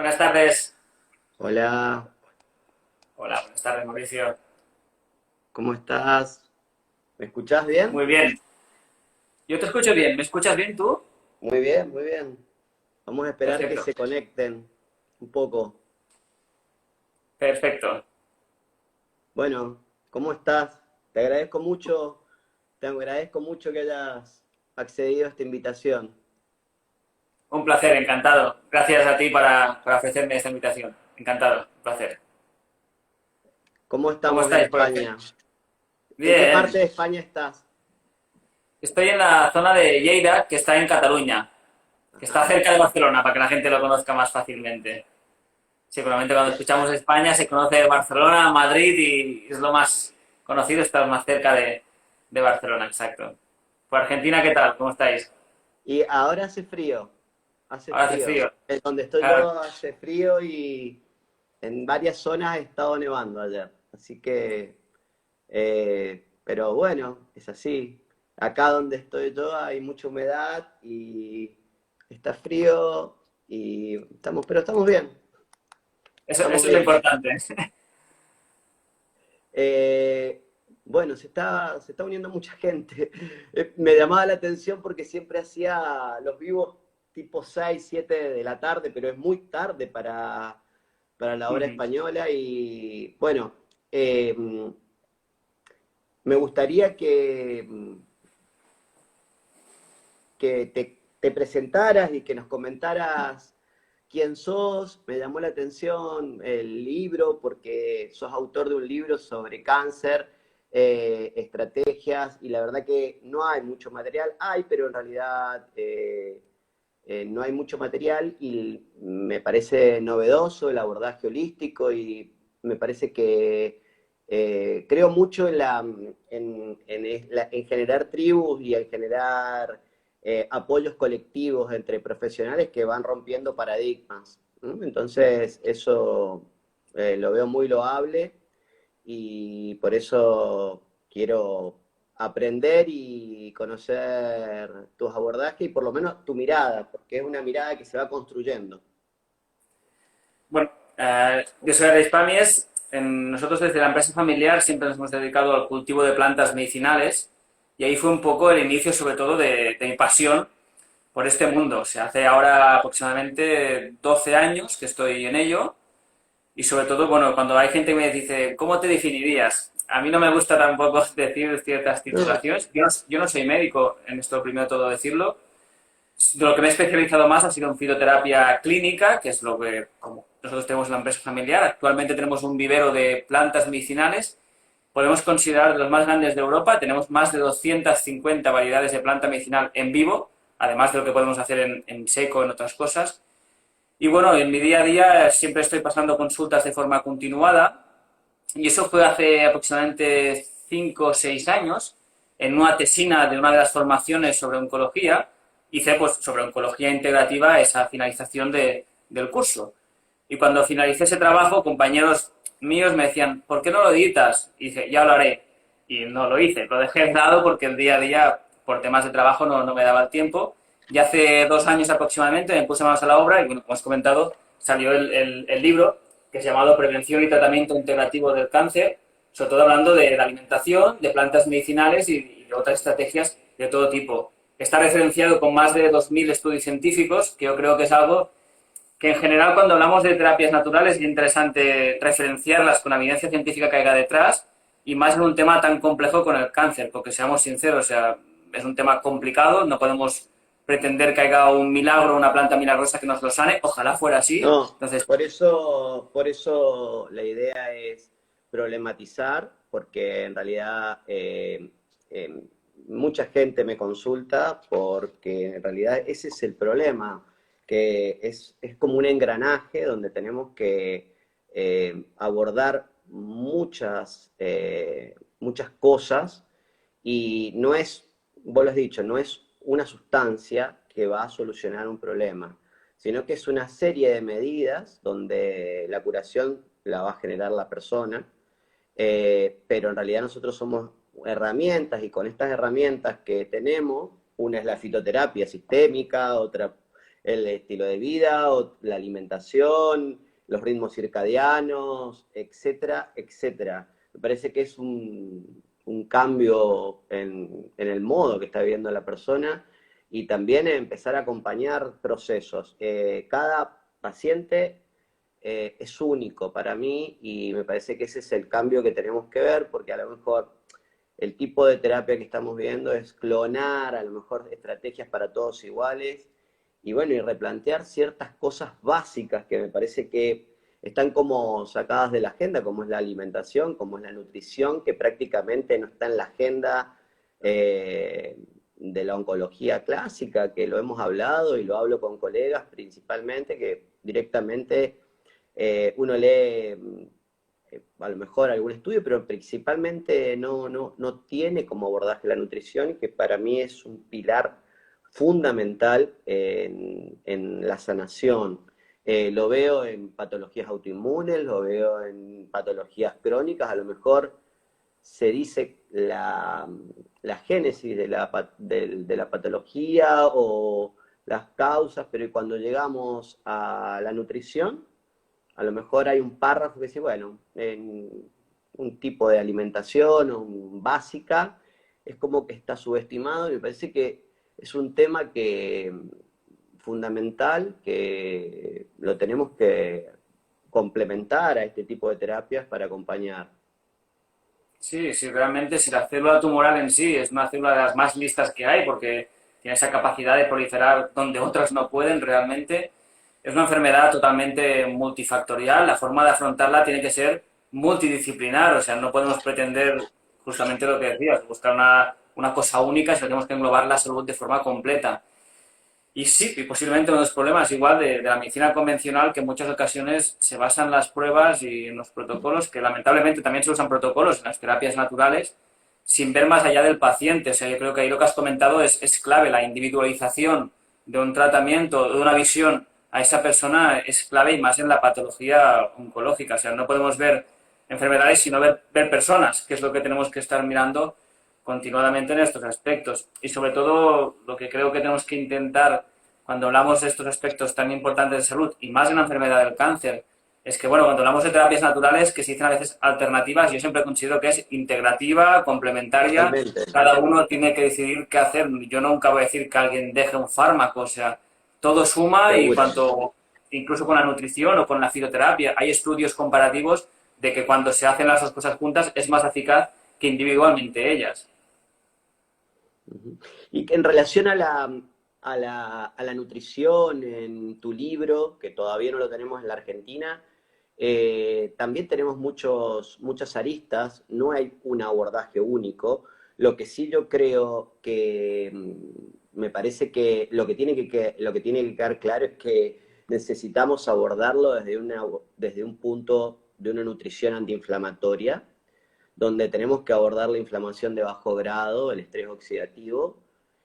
Buenas tardes. Hola, Hola, buenas tardes, Mauricio. ¿cómo estás? ¿Me escuchás bien? Muy bien. Yo te escucho bien. ¿Me escuchas bien tú? Muy bien, muy bien. Vamos a esperar que Perfecto, se conecten un poco. perfecto. Bueno, ¿cómo estás? Te agradezco mucho, te agradezco mucho que hayas accedido a esta invitación. Un placer, encantado. Gracias a ti para ofrecerme esta invitación. Encantado, un placer. ¿Cómo ¿Cómo estamos en estáis por aquí? España? ¿En qué Bien. parte de España estás? Estoy en la zona de Lleida, que está en Cataluña, que está Ajá. cerca de Barcelona, para que la gente lo conozca más fácilmente. Seguramente cuando escuchamos España se conoce Barcelona, Madrid y es lo más conocido, estar más cerca de Barcelona, exacto. ¿Por Argentina qué tal? ¿Cómo estáis? Y ahora hace frío, hace Ahora hace frío. frío. En donde estoy Claro. yo hace frío y en varias zonas ha estado nevando ayer. Así que pero bueno, es así. Acá donde estoy yo hay mucha humedad y está frío y pero estamos bien, Eso, estamos eso es lo bien. importante. Eh, bueno, se está uniendo mucha gente. Me llamaba la atención porque siempre hacía los vivos tipo 6 7 de la tarde, pero es muy tarde para la hora española y bueno, eh, me gustaría que te presentaras y que nos comentaras quién sos. Me llamó la atención el libro porque sos autor de un libro sobre cáncer, estrategias, y la verdad que no hay mucho material. Hay, pero en realidad no hay mucho material y me parece novedoso el abordaje holístico y me parece que creo mucho en generar tribus y en generar apoyos colectivos entre profesionales que van rompiendo paradigmas. ¿No? Entonces, eso lo veo muy loable y por eso quiero aprender y conocer tus abordajes y por lo menos tu mirada, porque es una mirada que se va construyendo. Bueno, yo soy Alex Pamies. Nosotros desde la empresa familiar siempre nos hemos dedicado al cultivo de plantas medicinales y ahí fue un poco el inicio sobre todo de mi pasión por este mundo. O sea, hace ahora aproximadamente 12 años que estoy en ello y sobre todo, bueno, cuando hay gente que me dice, ¿cómo te definirías? A mí no me gusta tampoco decir ciertas No, titulaciones. Yo no soy médico, en esto primero de todo decirlo. De lo que me he especializado más ha sido en fitoterapia clínica, que es lo que como nosotros tenemos en la empresa familiar. Actualmente tenemos un vivero de plantas medicinales. Podemos considerar de los más grandes de Europa. Tenemos más de 250 variedades de planta medicinal en vivo, además de lo que podemos hacer en seco, en otras cosas. Y bueno, en mi día a día siempre estoy pasando consultas de forma continuada y eso fue hace aproximadamente 5 o 6 años, en una tesina de una de las formaciones sobre oncología, hice pues sobre oncología integrativa esa finalización del curso. Y cuando finalicé ese trabajo, compañeros míos me decían, ¿por qué no lo editas? Y dije, ya lo haré. Y no lo hice, lo dejé de lado porque el día a día, por temas de trabajo, no me daba el tiempo. Y hace 2 años aproximadamente me puse manos a la obra y, bueno, como has comentado, salió el libro que es llamado Prevención y Tratamiento Integrativo del Cáncer, sobre todo hablando de la alimentación, de plantas medicinales y de otras estrategias de todo tipo. Está referenciado con más de 2.000 estudios científicos, que yo creo que es algo que en general cuando hablamos de terapias naturales es interesante referenciarlas con la evidencia científica que haya detrás y más en un tema tan complejo con el cáncer, porque seamos sinceros, o sea, es un tema complicado, no podemos pretender que haya un milagro, una planta milagrosa que nos lo sane, ojalá fuera así. no, Entonces, por eso la idea es problematizar, porque en realidad mucha gente me consulta porque en realidad ese es el problema, que es como un engranaje donde tenemos que abordar muchas cosas y no es, vos lo has dicho, no es una sustancia que va a solucionar un problema, sino que es una serie de medidas donde la curación la va a generar la persona, pero en realidad nosotros somos herramientas y con estas herramientas que tenemos, una es la fitoterapia sistémica, otra el estilo de vida, o la alimentación, los ritmos circadianos, etcétera, etcétera. Me parece que es un cambio en el modo que está viviendo la persona y también empezar a acompañar procesos. Cada paciente es único para mí y me parece que ese es el cambio que tenemos que ver, porque a lo mejor el tipo de terapia que estamos viendo es clonar a lo mejor estrategias para todos iguales y bueno, y replantear ciertas cosas básicas que me parece que están como sacadas de la agenda, como es la alimentación, como es la nutrición, que prácticamente no está en la agenda de la oncología clásica, que lo hemos hablado y lo hablo con colegas principalmente, que directamente uno lee a lo mejor algún estudio, pero principalmente no tiene como abordaje la nutrición, que para mí es un pilar fundamental en la sanación. Lo veo en patologías autoinmunes, lo veo en patologías crónicas, a lo mejor se dice la génesis de la patología o las causas, pero cuando llegamos a la nutrición, a lo mejor hay un párrafo que dice, bueno, en un tipo de alimentación básica, es como que está subestimado y me parece que es un tema que fundamental, que lo tenemos que complementar a este tipo de terapias para acompañar. Sí, sí, realmente si la célula tumoral en sí es una célula de las más listas que hay, porque tiene esa capacidad de proliferar donde otras no pueden realmente, es una enfermedad totalmente multifactorial, la forma de afrontarla tiene que ser multidisciplinar, o sea, no podemos pretender justamente lo que decías, buscar una cosa única, sino tenemos que englobar la salud de forma completa. Y sí, y posiblemente uno de los problemas igual de la medicina convencional, que en muchas ocasiones se basan en las pruebas y en los protocolos, que lamentablemente también se usan protocolos en las terapias naturales, sin ver más allá del paciente. O sea, yo creo que ahí lo que has comentado es clave, la individualización de un tratamiento, de una visión a esa persona es clave y más en la patología oncológica. O sea, no podemos ver enfermedades sino ver personas, que es lo que tenemos que estar mirando continuadamente en estos aspectos. Y sobre todo, lo que creo que tenemos que intentar cuando hablamos de estos aspectos tan importantes de salud, y más en la enfermedad del cáncer, es que, bueno, cuando hablamos de terapias naturales, que se dicen a veces alternativas, yo siempre considero que es integrativa, complementaria, Totalmente. cada uno tiene que decidir qué hacer. Yo nunca voy a decir que alguien deje un fármaco, o sea, todo suma y Seguro. cuanto, incluso con la nutrición o con la fitoterapia, hay estudios comparativos de que cuando se hacen las dos cosas juntas es más eficaz que individualmente ellas. Ujú. Y en relación a la nutrición, en tu libro, que todavía no lo tenemos en la Argentina, también tenemos muchas aristas, no hay un abordaje único. Lo que sí yo creo que me parece que lo que tiene que quedar claro es que necesitamos abordarlo desde un punto de una nutrición antiinflamatoria, donde tenemos que abordar la inflamación de bajo grado, el estrés oxidativo,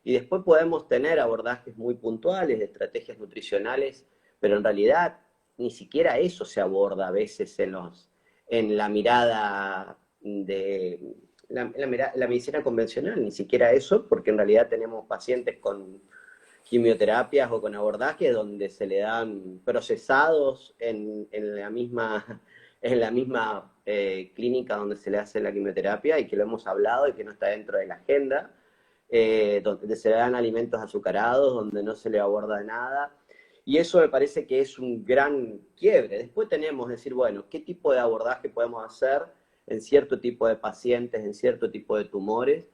y después podemos tener abordajes muy puntuales de estrategias nutricionales, pero en realidad ni siquiera eso se aborda a veces en la mirada de la medicina convencional, ni siquiera eso, porque en realidad tenemos pacientes con quimioterapias o con abordajes donde se le dan procesados en la misma clínica donde se le hace la quimioterapia y que lo hemos hablado y que no está dentro de la agenda, donde se le dan alimentos azucarados, donde no se le aborda nada. Y eso me parece que es un gran quiebre. Después tenemos que decir, bueno, ¿qué tipo de abordaje podemos hacer en cierto tipo de pacientes, en cierto tipo de tumores?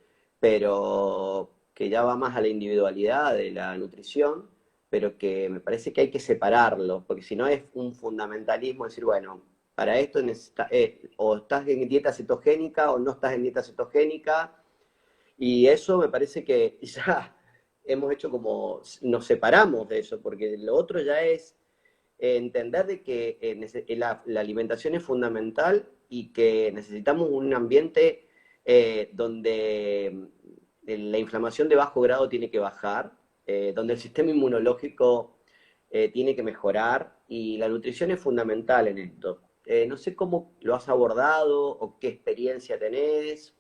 Pero que ya va más a la individualidad de la nutrición, pero que me parece que hay que separarlo, porque si no es un fundamentalismo decir, bueno, para esto o estás en dieta cetogénica o no estás en dieta cetogénica, y eso me parece que ya hemos hecho como, nos separamos de eso, porque lo otro ya es entender de que la alimentación es fundamental y que necesitamos un ambiente donde la inflamación de bajo grado tiene que bajar, donde el sistema inmunológico tiene que mejorar y la nutrición es fundamental en esto. No sé cómo lo has abordado o qué experiencia tenés.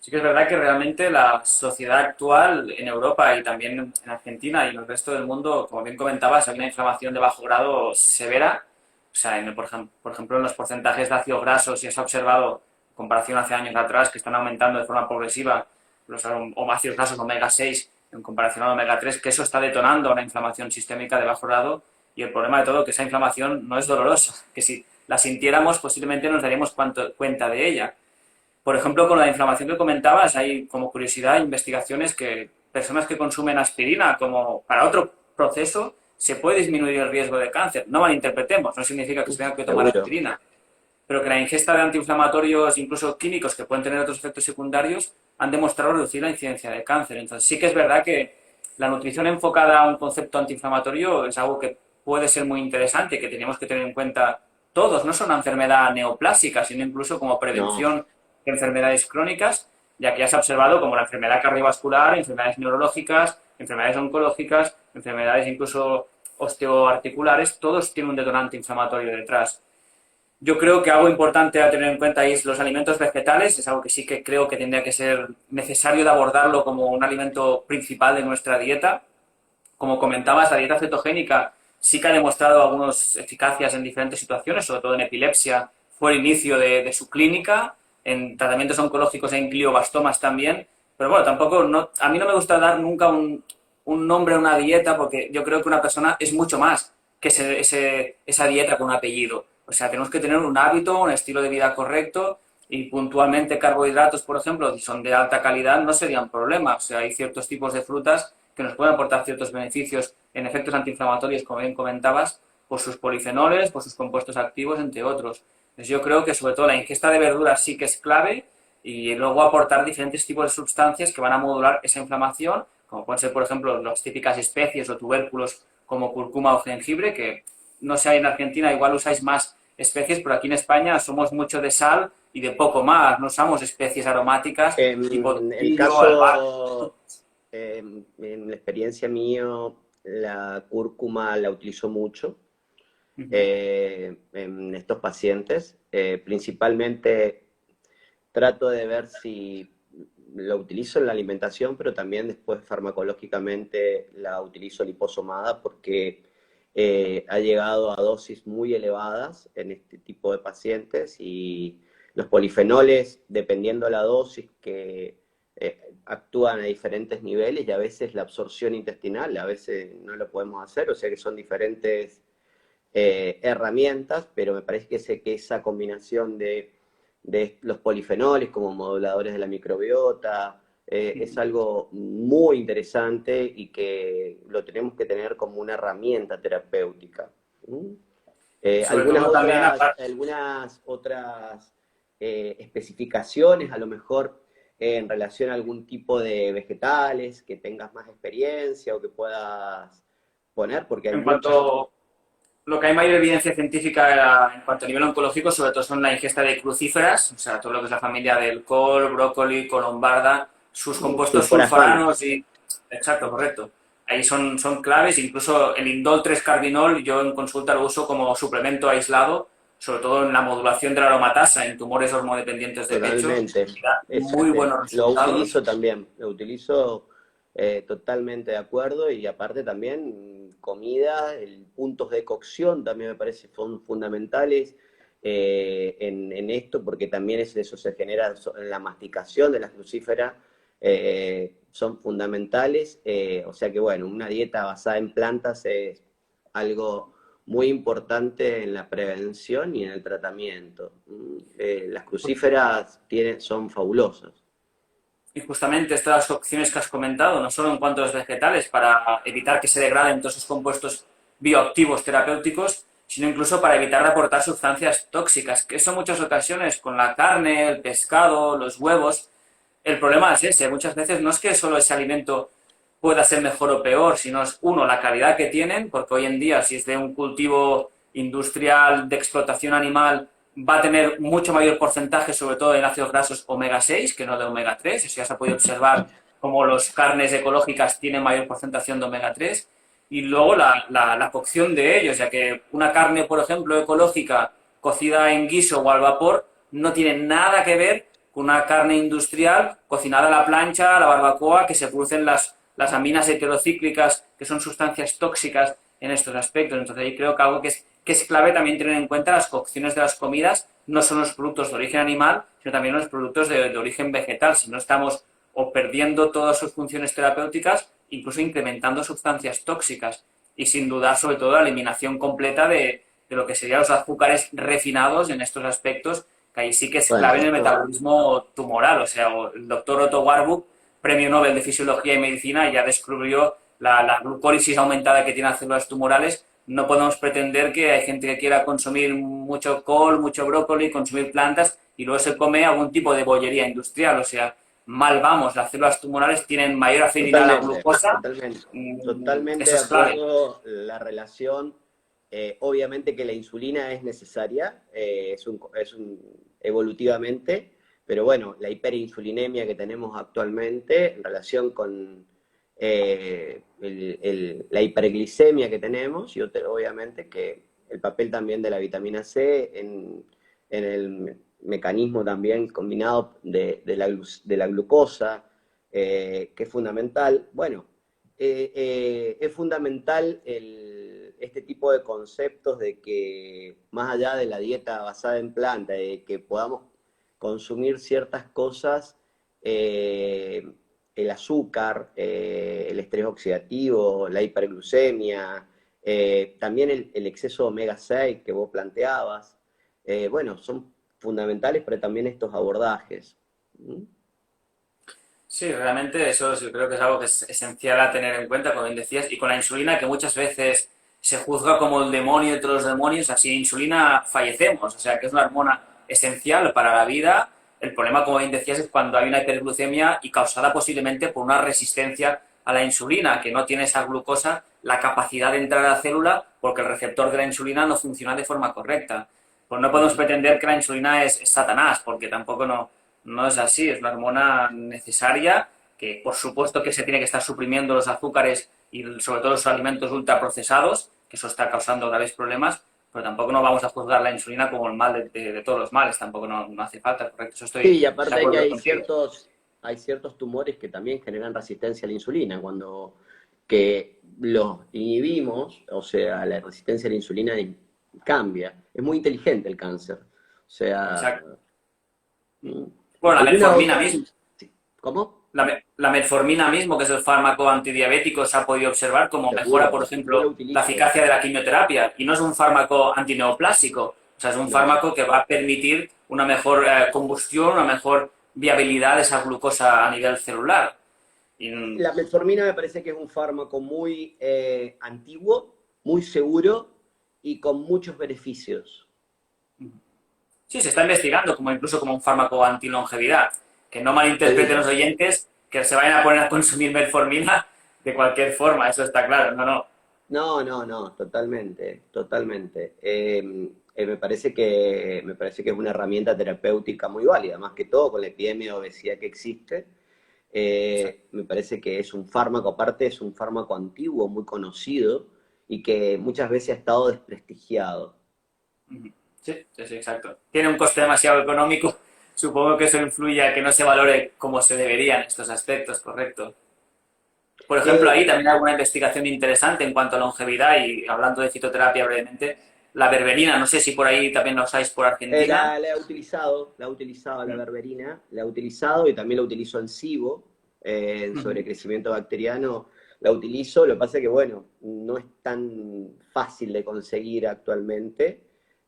Sí que es verdad que realmente la sociedad actual en Europa y también en Argentina y en el resto del mundo, como bien comentabas, hay una inflamación de bajo grado severa. O sea, por ejemplo, en los porcentajes de ácidos grasos, ya se ha observado, en comparación hace años atrás, que están aumentando de forma progresiva los ácidos grasos omega 6 en comparación al omega 3, que eso está detonando una inflamación sistémica de bajo grado. Y el problema de todo, que esa inflamación no es dolorosa, que si la sintiéramos posiblemente nos daríamos cuenta de ella. Por ejemplo, con la inflamación que comentabas, hay como curiosidad investigaciones que personas que consumen aspirina como para otro proceso se puede disminuir el riesgo de cáncer. No malinterpretemos, no significa que se tenga que tomar Seguro. aspirina, pero que la ingesta de antiinflamatorios, incluso químicos que pueden tener otros efectos secundarios, han demostrado reducir la incidencia de cáncer. Entonces sí que es verdad que la nutrición enfocada a un concepto antiinflamatorio es algo que puede ser muy interesante, que tenemos que tener en cuenta todos. No es una enfermedad neoplásica, sino incluso como No. prevención de enfermedades crónicas, ya que ya se ha observado como la enfermedad cardiovascular, enfermedades neurológicas, enfermedades oncológicas, enfermedades incluso osteoarticulares, todos tienen un detonante inflamatorio detrás. Yo creo que algo importante a tener en cuenta es los alimentos vegetales, es algo que sí que creo que tendría que ser necesario de abordarlo como un alimento principal de nuestra dieta. Como comentabas, la dieta cetogénica sí que ha demostrado algunas eficacias en diferentes situaciones, sobre todo en epilepsia, fue el inicio de su clínica, en tratamientos oncológicos e en gliobastomas también, pero bueno, tampoco, a mí no me gusta dar nunca un nombre a una dieta porque yo creo que una persona es mucho más que esa dieta con un apellido. O sea, tenemos que tener un hábito, un estilo de vida correcto y puntualmente carbohidratos, por ejemplo, si son de alta calidad, no serían problema. O sea, hay ciertos tipos de frutas que nos pueden aportar ciertos beneficios en efectos antiinflamatorios, como bien comentabas, por sus polifenoles, por sus compuestos activos, entre otros. Entonces yo creo que sobre todo la ingesta de verduras sí que es clave y luego aportar diferentes tipos de sustancias que van a modular esa inflamación, como pueden ser, por ejemplo, las típicas especies o tubérculos como cúrcuma o jengibre, que no sé, en Argentina igual usáis más especies, pero aquí en España somos mucho de sal y de poco más, no usamos especies aromáticas tipo En el tomillo, albahaca. caso, en la experiencia mío, la cúrcuma la utilizo mucho en estos pacientes. Principalmente trato de ver si lo utilizo en la alimentación, pero también después farmacológicamente la utilizo liposomada porque ha llegado a dosis muy elevadas en este tipo de pacientes y los polifenoles, dependiendo de la dosis, que actúan a diferentes niveles y a veces la absorción intestinal, a veces no lo podemos hacer, o sea que son diferentes herramientas, pero me parece que esa combinación de los polifenoles como moduladores de la microbiota es algo muy interesante y que lo tenemos que tener como una herramienta terapéutica. ¿Mm? Sobre todo también, aparte, Algunas otras especificaciones, a lo mejor en relación a algún tipo de vegetales que tengas más experiencia o que puedas poner, porque hay en muchas. cuanto lo que hay mayor evidencia científica en cuanto a nivel oncológico, sobre todo son la ingesta de crucíferas, o sea, todo lo que es la familia del col, brócoli, colombarda, sus compuestos Sulforafano. sulforanos y... Exacto, correcto. Ahí son claves, incluso el indol 3-carbinol yo en consulta lo uso como suplemento aislado, sobre todo en la modulación de la aromatasa en tumores hormodependientes de pecho, Totalmente. y da muy buenos Lo resultados. utilizo también, lo utilizo totalmente de acuerdo y aparte también comida, puntos de cocción también me parece son fundamentales en esto porque también eso se genera en la masticación de las crucíferas, son fundamentales, o sea que bueno, una dieta basada en plantas es algo muy importante en la prevención y en el tratamiento. Las crucíferas son fabulosas. Y justamente estas opciones que has comentado, no solo en cuanto a los vegetales, para evitar que se degraden todos esos compuestos bioactivos terapéuticos, sino incluso para evitar de aportar sustancias tóxicas, que eso en muchas ocasiones con la carne, el pescado, los huevos, el problema es ese. Muchas veces no es que solo ese alimento pueda ser mejor o peor, sino es, uno, la calidad que tienen, porque hoy en día si es de un cultivo industrial de explotación animal, va a tener mucho mayor porcentaje, sobre todo en ácidos grasos omega 6 que no de omega 3. Eso ya se ha podido observar como las carnes ecológicas tienen mayor porcentación de omega 3. Y luego la cocción de ellos, ya que una carne, por ejemplo, ecológica, cocida en guiso o al vapor, no tiene nada que ver con una carne industrial cocinada a la plancha, a la barbacoa, que se producen las aminas heterocíclicas, que son sustancias tóxicas en estos aspectos. Entonces, ahí creo que algo que es clave también tener en cuenta las cocciones de las comidas, no son los productos de origen animal, sino también los productos de origen vegetal. Si no estamos o perdiendo todas sus funciones terapéuticas, incluso incrementando sustancias tóxicas. Y sin dudar, sobre todo, la eliminación completa de lo que serían los azúcares refinados en estos aspectos, que ahí sí que es Bueno, clave en el esto, metabolismo tumoral. O sea, el doctor Otto Warburg, premio Nobel de Fisiología y Medicina, ya descubrió la glucólisis aumentada que tienen las células tumorales. No podemos pretender que hay gente que quiera consumir mucho col, mucho brócoli, consumir plantas y luego se come algún tipo de bollería industrial. O sea, mal vamos, las células tumorales tienen mayor afinidad a la totalmente, glucosa. totalmente, totalmente Eso de es clave. acuerdo la relación. Obviamente que la insulina es necesaria, evolutivamente, pero bueno, la hiperinsulinemia que tenemos actualmente en relación con la hiperglicemia que tenemos, y obviamente que el papel también de la vitamina C en el mecanismo también combinado de la glucosa, que es fundamental. Bueno, es fundamental este tipo de conceptos de que más allá de la dieta basada en planta, de que podamos consumir ciertas cosas, el azúcar, el estrés oxidativo, la hiperglucemia, también el exceso de omega 6 que vos planteabas, bueno, son fundamentales para también estos abordajes. ¿Mm? Sí, realmente eso yo creo que es algo que es esencial a tener en cuenta, como bien decías, y con la insulina que muchas veces se juzga como el demonio entre los demonios, así insulina fallecemos, o sea que es una hormona esencial para la vida. El problema, como bien decías, es cuando hay una hiperglucemia y causada posiblemente por una resistencia a la insulina, que no tiene esa glucosa la capacidad de entrar a la célula porque el receptor de la insulina no funciona de forma correcta. Pues no podemos Ujú. pretender que la insulina es Satanás, porque tampoco no es así, es una hormona necesaria que por supuesto que se tiene que estar suprimiendo los azúcares y sobre todo los alimentos ultraprocesados, que eso está causando graves problemas, pero tampoco no vamos a juzgar la insulina como el mal de todos los males, tampoco no hace falta, correcto, eso estoy Sí, y de aparte que acuerdo contigo. hay ciertos tumores que también generan resistencia a la insulina, cuando que los inhibimos, o sea, la resistencia a la insulina cambia. Es muy inteligente el cáncer. O sea, Exacto. mm, Bueno, la ¿alguna metformina otra? misma. Sí. ¿Cómo? La metformina mismo, que es el fármaco antidiabético, se ha podido observar como mejora, por Seguro, yo la ejemplo, la utilizo. eficacia de la quimioterapia. Y no es un fármaco antineoplásico, o sea, es un No. fármaco que va a permitir una mejor combustión, una mejor viabilidad de esa glucosa a nivel celular. Y, La metformina me parece que es un fármaco muy antiguo, muy seguro y con muchos beneficios. sí, se está investigando como incluso como un fármaco antilongevidad. Que no malinterpreten los Seguro. oyentes que se vayan a poner a consumir metformina de cualquier forma, eso está claro, no. No, no, no, totalmente, totalmente. Me parece que es una herramienta terapéutica muy válida, más que todo con la epidemia de obesidad que existe. Me parece que es un fármaco, aparte es un fármaco antiguo, muy conocido y que muchas veces ha estado desprestigiado. Sí, sí, sí, exacto. Tiene un coste demasiado económico. Supongo que eso influye a que no se valore como se deberían estos aspectos, correcto. Por ejemplo, Eh, ahí también hay alguna investigación interesante en cuanto a longevidad y hablando de fitoterapia brevemente, la berberina, no sé si por ahí también la usáis por Argentina. la he utilizado la berberina, la he utilizado y también la utilizo en SIBO, en sobrecrecimiento bacteriano, la utilizo, lo que pasa es que, bueno, no es tan fácil de conseguir actualmente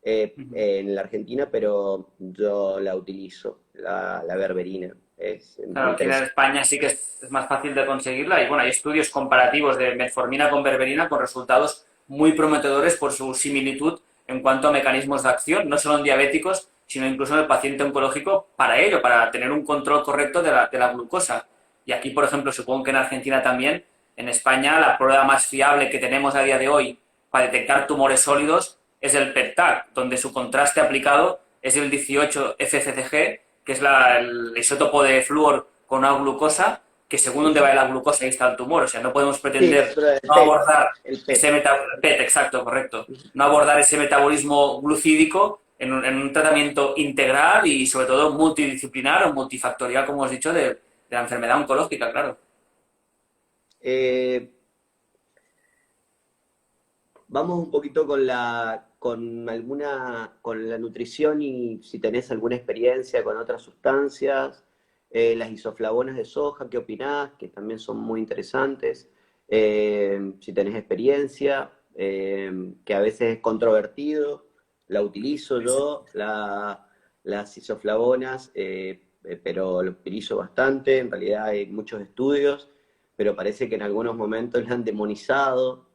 en la Argentina, pero yo la utilizo, la berberina, es Claro, aquí en interesante. España sí que es más fácil de conseguirla y bueno, hay estudios comparativos de metformina con berberina con resultados muy prometedores por su similitud en cuanto a mecanismos de acción, no solo en diabéticos, sino incluso en el paciente oncológico para ello, para tener un control correcto de la glucosa. Y aquí, por ejemplo, supongo que en Argentina también, en España la prueba más fiable que tenemos a día de hoy para detectar tumores sólidos es el PET-TAC, donde su contraste aplicado es el 18-FCCG, que es el isótopo de flúor con una glucosa, que según dónde va la glucosa ahí está el tumor. O sea, no podemos Sí, pretender pero no abordar el ese PET. PET, exacto, correcto, no abordar ese metabolismo glucídico en un tratamiento integral y sobre todo multidisciplinar o multifactorial, como has dicho, de la enfermedad oncológica, claro. Eh, Vamos un poquito con la nutrición y si tenés alguna experiencia con otras sustancias, las isoflavonas de soja, ¿qué opinás? Que también son muy interesantes. Si tenés experiencia, que a veces es controvertido, la utilizo yo, las isoflavonas, pero lo utilizo bastante, en realidad hay muchos estudios, pero parece que en algunos momentos la han demonizado.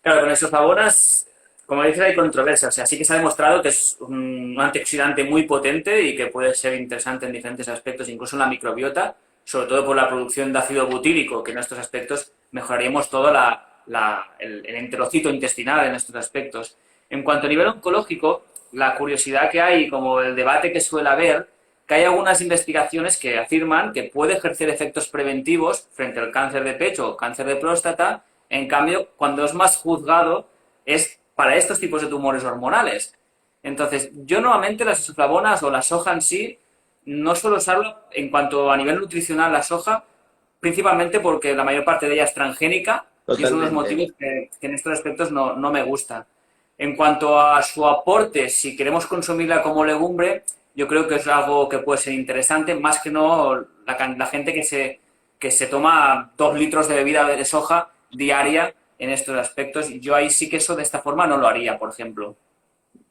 Claro, con estos favonas, como dices, hay controversia. O sea, sí que se ha demostrado que es un antioxidante muy potente y que puede ser interesante en diferentes aspectos, incluso en la microbiota, sobre todo por la producción de ácido butírico, que en estos aspectos mejoraríamos todo el enterocito intestinal en estos aspectos. En cuanto a nivel oncológico, la curiosidad que hay, como el debate que suele haber, que hay algunas investigaciones que afirman que puede ejercer efectos preventivos frente al cáncer de pecho o cáncer de próstata. En cambio, cuando es más juzgado es para estos tipos de tumores hormonales. Entonces, yo nuevamente las isoflavonas o la soja en sí no suelo usarlo en cuanto a nivel nutricional la soja, principalmente porque la mayor parte de ella es transgénica y es uno de los Totalmente. motivos que en estos aspectos no me gusta. En cuanto a su aporte, si queremos consumirla como legumbre, yo creo que es algo que puede ser interesante, más que no la gente que se toma 2 litros de bebida de soja diaria en estos aspectos. Yo ahí sí que eso de esta forma no lo haría, por ejemplo.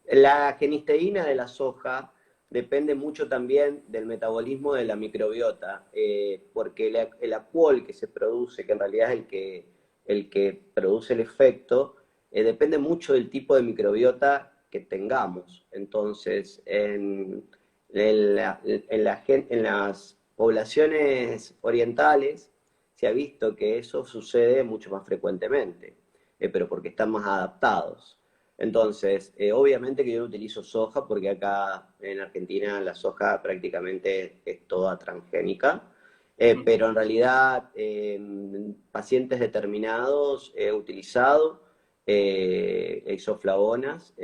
La genisteína de la soja depende mucho también del metabolismo de la microbiota, porque el alcohol que se produce, que en realidad es el que produce el efecto, depende mucho del tipo de microbiota que tengamos. Entonces, en las poblaciones orientales se ha visto que eso sucede mucho más frecuentemente, pero porque están más adaptados. Entonces, obviamente que yo no utilizo soja porque acá en Argentina la soja prácticamente es toda transgénica, pero en realidad en pacientes determinados he utilizado isoflavonas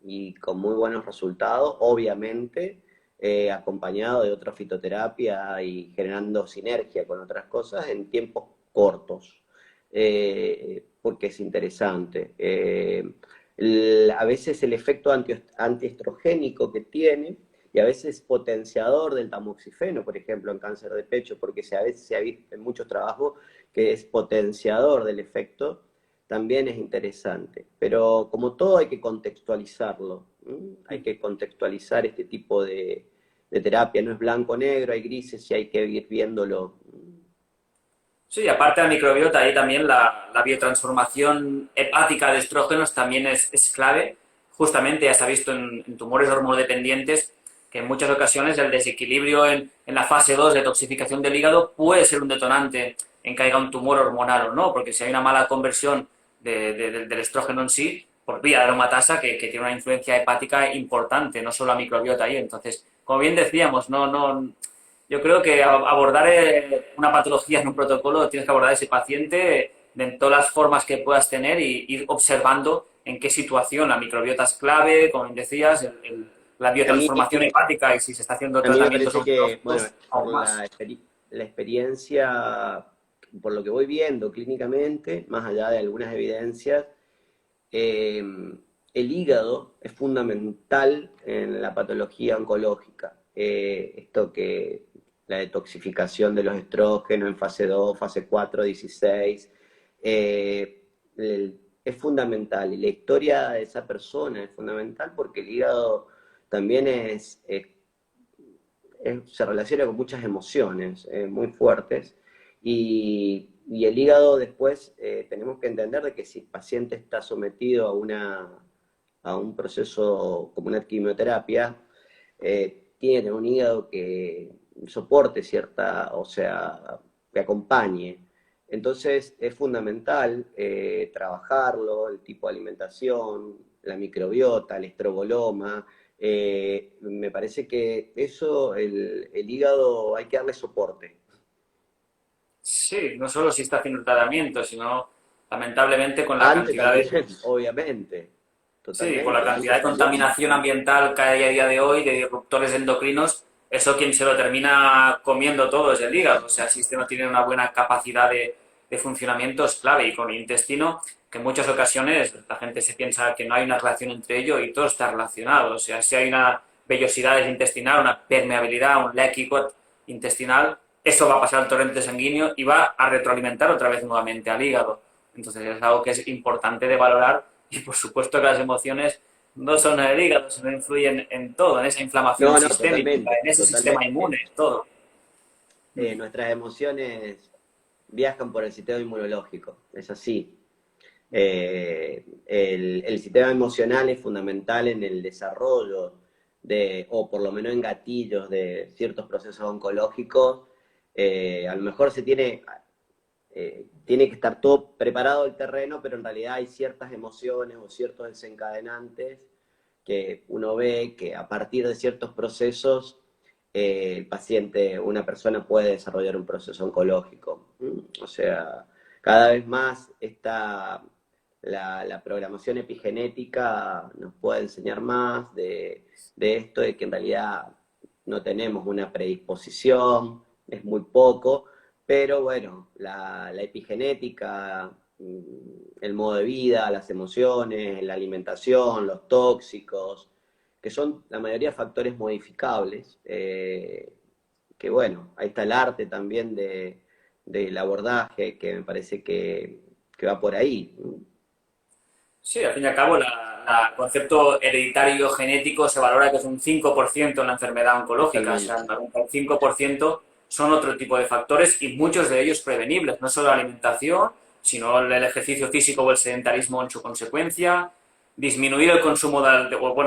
y con muy buenos resultados, obviamente acompañado de otra fitoterapia y generando sinergia con otras cosas en tiempos cortos, porque es interesante. A veces el efecto antiestrogénico que tiene y a veces potenciador del tamoxifeno, por ejemplo, en cáncer de pecho, porque a veces se ha visto en muchos trabajos que es potenciador del efecto, también es interesante. Pero como todo hay que contextualizarlo, ¿m? Hay que contextualizar este tipo de terapia, no es blanco-negro, hay grises y hay que ir viéndolo. Sí, aparte de la microbiota, ahí también la biotransformación hepática de estrógenos también es clave. Justamente ya se ha visto en tumores hormonodependientes que en muchas ocasiones el desequilibrio en la fase 2 de toxificación del hígado puede ser un detonante en que haya un tumor hormonal o no, porque si hay una mala conversión del estrógeno en sí, por vía de aromatasa, que tiene una influencia hepática importante, no solo la microbiota ahí. Entonces, como bien decíamos, yo creo que abordar una patología en un protocolo tienes que abordar a ese paciente de todas las formas que puedas tener y ir observando en qué situación la microbiota es clave, como decías, la A mí, biotransformación hepática y si se está haciendo a mí me tratamientos parece que, bueno, oncológicos, por aún más. la experiencia, por lo que voy viendo clínicamente, más allá de algunas evidencias, eh, el hígado es fundamental en la patología oncológica. Esto que la detoxificación de los estrógenos en fase 2, fase 4, 16, es fundamental. Y la historia de esa persona es fundamental porque el hígado también se relaciona con muchas emociones muy fuertes y el hígado después tenemos que entender de que si el paciente está sometido a un proceso como una quimioterapia, tiene un hígado que soporte cierta, o sea, que acompañe. Entonces es fundamental trabajarlo, el tipo de alimentación, la microbiota, el estroboloma, me parece que eso, el hígado, hay que darle soporte. Sí, no solo si está haciendo tratamiento, sino lamentablemente con la Antes cantidad de... también, obviamente. Sí, por la totalmente. cantidad de contaminación ambiental que hay a día de hoy, de disruptores endocrinos, eso quien se lo termina comiendo todo es el hígado. O sea, si este no tiene una buena capacidad de funcionamiento es clave. Y con el intestino, que en muchas ocasiones la gente se piensa que no hay una relación entre ello y todo está relacionado. O sea, si hay una vellosidad intestinal, una permeabilidad, un leaky gut intestinal, eso va a pasar al torrente sanguíneo y va a retroalimentar otra vez nuevamente al hígado. Entonces es algo que es importante de valorar y por supuesto que las emociones no son el hígado, sino influyen en todo, en esa inflamación No, no, sistémica, totalmente, en ese sistema totalmente. inmune, todo. Nuestras emociones viajan por el sistema inmunológico, es así. El sistema emocional es fundamental en el desarrollo o por lo menos en gatillos de ciertos procesos oncológicos. A lo mejor tiene que estar todo preparado el terreno, pero en realidad hay ciertas emociones o ciertos desencadenantes que uno ve que a partir de ciertos procesos el paciente, una persona puede desarrollar un proceso oncológico. O sea, cada vez más la programación epigenética nos puede enseñar más de esto, de que en realidad no tenemos una predisposición, es muy poco, pero bueno, la epigenética, el modo de vida, las emociones, la alimentación, los tóxicos, que son la mayoría de factores modificables, que bueno, ahí está el arte también del abordaje, que me parece que va por ahí. Sí, al fin y al cabo, el concepto hereditario genético se valora que es un 5% en la enfermedad oncológica, o sea, Totalmente. el 95% son otro tipo de factores y muchos de ellos prevenibles, no solo la alimentación, sino el ejercicio físico o el sedentarismo en su consecuencia, disminuir el consumo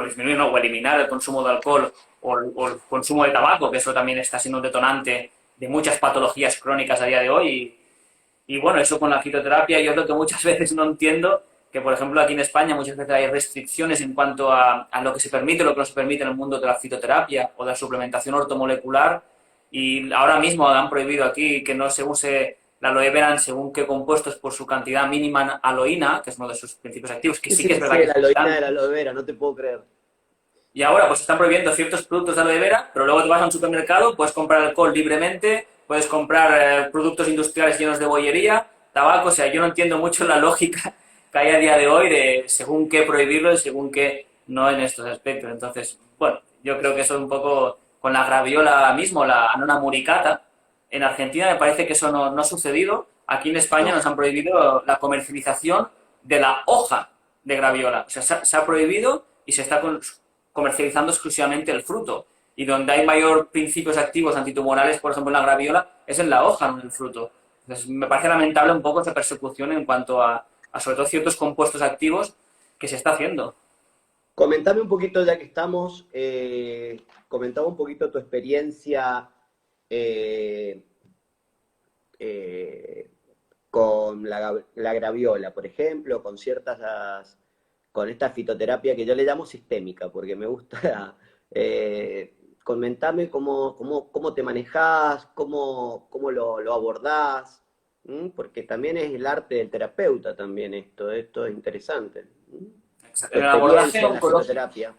disminuir no, o eliminar el consumo de alcohol o el consumo de tabaco, que eso también está siendo un detonante de muchas patologías crónicas a día de hoy. Y bueno, eso con la fitoterapia yo lo que muchas veces no entiendo, que por ejemplo aquí en España muchas veces hay restricciones en cuanto a lo que se permite o lo que no se permite en el mundo de la fitoterapia o de la suplementación ortomolecular. Y ahora mismo han prohibido aquí que no se use la aloe vera según qué compuestos por su cantidad mínima en aloína, que es uno de sus principios activos, que Sí, sí que sí, es sí, verdad que la es aloína de la limitante. aloe vera, no te puedo creer. Y ahora pues están prohibiendo ciertos productos de aloe vera, pero luego te vas a un supermercado, puedes comprar alcohol libremente, puedes comprar productos industriales llenos de bollería, tabaco, o sea, yo no entiendo mucho la lógica que hay a día de hoy de según qué prohibirlo y según qué no en estos aspectos. Entonces, bueno, yo creo que eso es un poco con la graviola mismo, la Annona muricata. En Argentina me parece que eso no ha sucedido. Aquí en España No. nos han prohibido la comercialización de la hoja de graviola. O sea, se ha prohibido y se está comercializando exclusivamente el fruto. Y donde hay mayor principios activos antitumorales, por ejemplo en la graviola, es en la hoja, no en el fruto. Entonces, me parece lamentable un poco esa persecución en cuanto a sobre todo ciertos compuestos activos que se está haciendo. Comentame un poquito, ya que estamos, comentame un poquito tu experiencia eh, eh, con la graviola, por ejemplo, con esta fitoterapia que yo le llamo sistémica, porque me gusta. Comentame cómo te manejás, cómo lo abordás, porque también es el arte del terapeuta también esto es interesante. Tu En el abordaje experiencia en la oncológico, fitoterapia.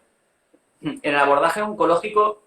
en el abordaje oncológico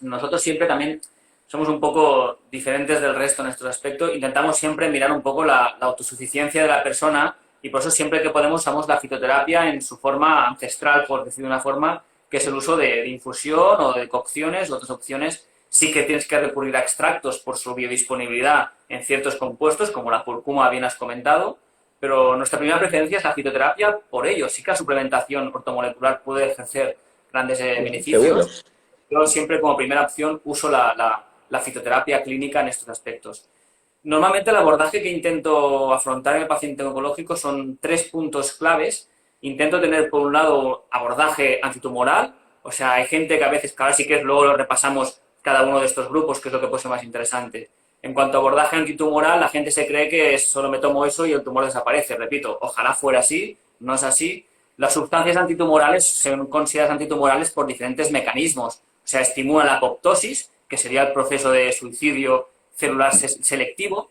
nosotros siempre también somos un poco diferentes del resto en este aspecto. Intentamos siempre mirar un poco la autosuficiencia de la persona y por eso siempre que podemos usamos la fitoterapia en su forma ancestral, por decir de una forma, que es el uso de infusión o de cocciones. Otras opciones sí que tienes que recurrir a extractos por su biodisponibilidad en ciertos compuestos, como la cúrcuma bien has comentado, pero nuestra primera preferencia es la fitoterapia por ello. Sí que la suplementación ortomolecular puede ejercer grandes Seguro. beneficios. Yo siempre como primera opción uso la fitoterapia clínica en estos aspectos. Normalmente el abordaje que intento afrontar en el paciente oncológico son 3 puntos claves. Intento tener, por un lado, abordaje antitumoral, o sea, hay gente que a veces, que ahora sí que luego lo repasamos cada uno de estos grupos, que es lo que puede ser más interesante. En cuanto a abordaje antitumoral, la gente se cree que solo me tomo eso y el tumor desaparece. Repito, ojalá fuera así, no es así. Las sustancias antitumorales son consideradas antitumorales por diferentes mecanismos. O sea, estimulan la apoptosis, que sería el proceso de suicidio celular selectivo.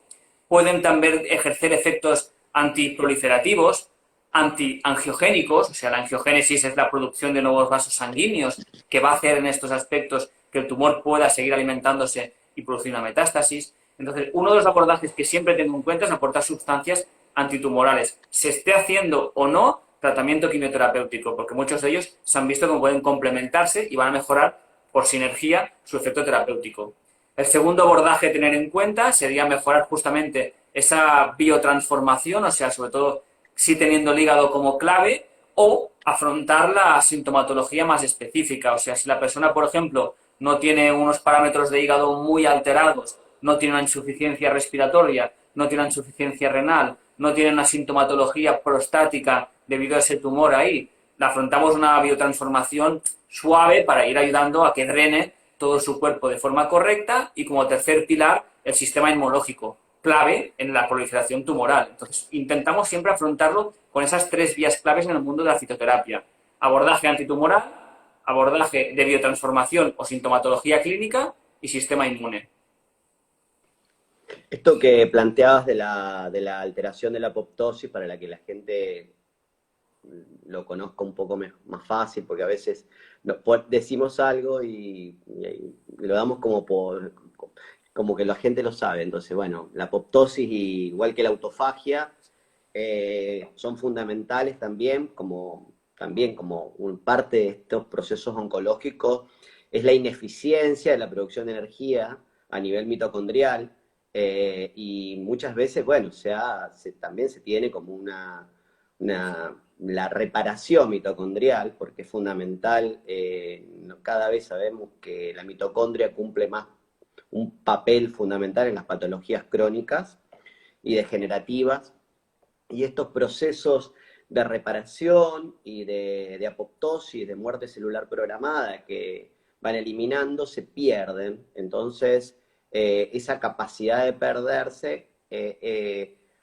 Pueden también ejercer efectos antiproliferativos, antiangiogénicos, o sea, la angiogénesis es la producción de nuevos vasos sanguíneos que va a hacer en estos aspectos que el tumor pueda seguir alimentándose y producir una metástasis. Entonces, uno de los abordajes que siempre tengo en cuenta es aportar sustancias antitumorales, se esté haciendo o no tratamiento quimioterapéutico, porque muchos de ellos se han visto como pueden complementarse y van a mejorar por sinergia su efecto terapéutico. El segundo abordaje a tener en cuenta sería mejorar justamente esa biotransformación, o sea, sobre todo sí teniendo el hígado como clave, o afrontar la sintomatología más específica. O sea, si la persona, por ejemplo, no tiene unos parámetros de hígado muy alterados, no tiene una insuficiencia respiratoria, no tiene una insuficiencia renal, no tiene una sintomatología prostática debido a ese tumor ahí, afrontamos una biotransformación suave para ir ayudando a que drene todo su cuerpo de forma correcta y como tercer pilar el sistema inmunológico, clave en la proliferación tumoral. Entonces intentamos siempre afrontarlo con esas tres vías claves en el mundo de la fitoterapia. Abordaje antitumoral, abordaje de biotransformación o sintomatología clínica y sistema inmune. Esto que planteabas de la alteración de la apoptosis, para la que la gente lo conozca un poco más fácil, porque a veces decimos algo y lo damos como que la gente lo sabe. Entonces, bueno, la apoptosis, igual que la autofagia, son fundamentales también como parte de estos procesos oncológicos, es la ineficiencia de la producción de energía a nivel mitocondrial, y muchas veces, bueno, también se tiene como la reparación mitocondrial, porque es fundamental. Cada vez sabemos que la mitocondria cumple más un papel fundamental en las patologías crónicas y degenerativas, y estos procesos de reparación y de apoptosis, de muerte celular programada que van eliminando, se pierden. Entonces, esa capacidad de perderse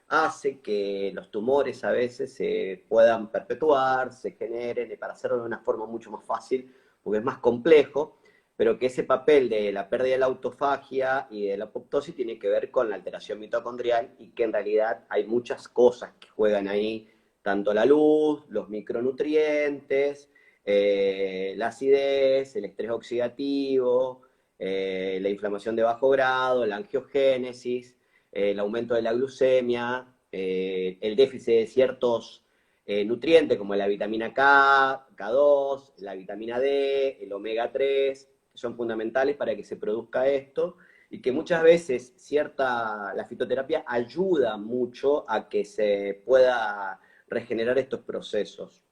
hace que los tumores a veces se puedan perpetuar, se generen, y para hacerlo de una forma mucho más fácil, porque es más complejo, pero que ese papel de la pérdida de la autofagia y de la apoptosis tiene que ver con la alteración mitocondrial, y que en realidad hay muchas cosas que juegan ahí, tanto la luz, los micronutrientes, la acidez, el estrés oxidativo, la inflamación de bajo grado, la angiogénesis, el aumento de la glucemia, el déficit de ciertos nutrientes como la vitamina K, K2, la vitamina D, el omega 3, que son fundamentales para que se produzca esto, y que muchas veces la fitoterapia ayuda mucho a que se pueda regenerar estos procesos.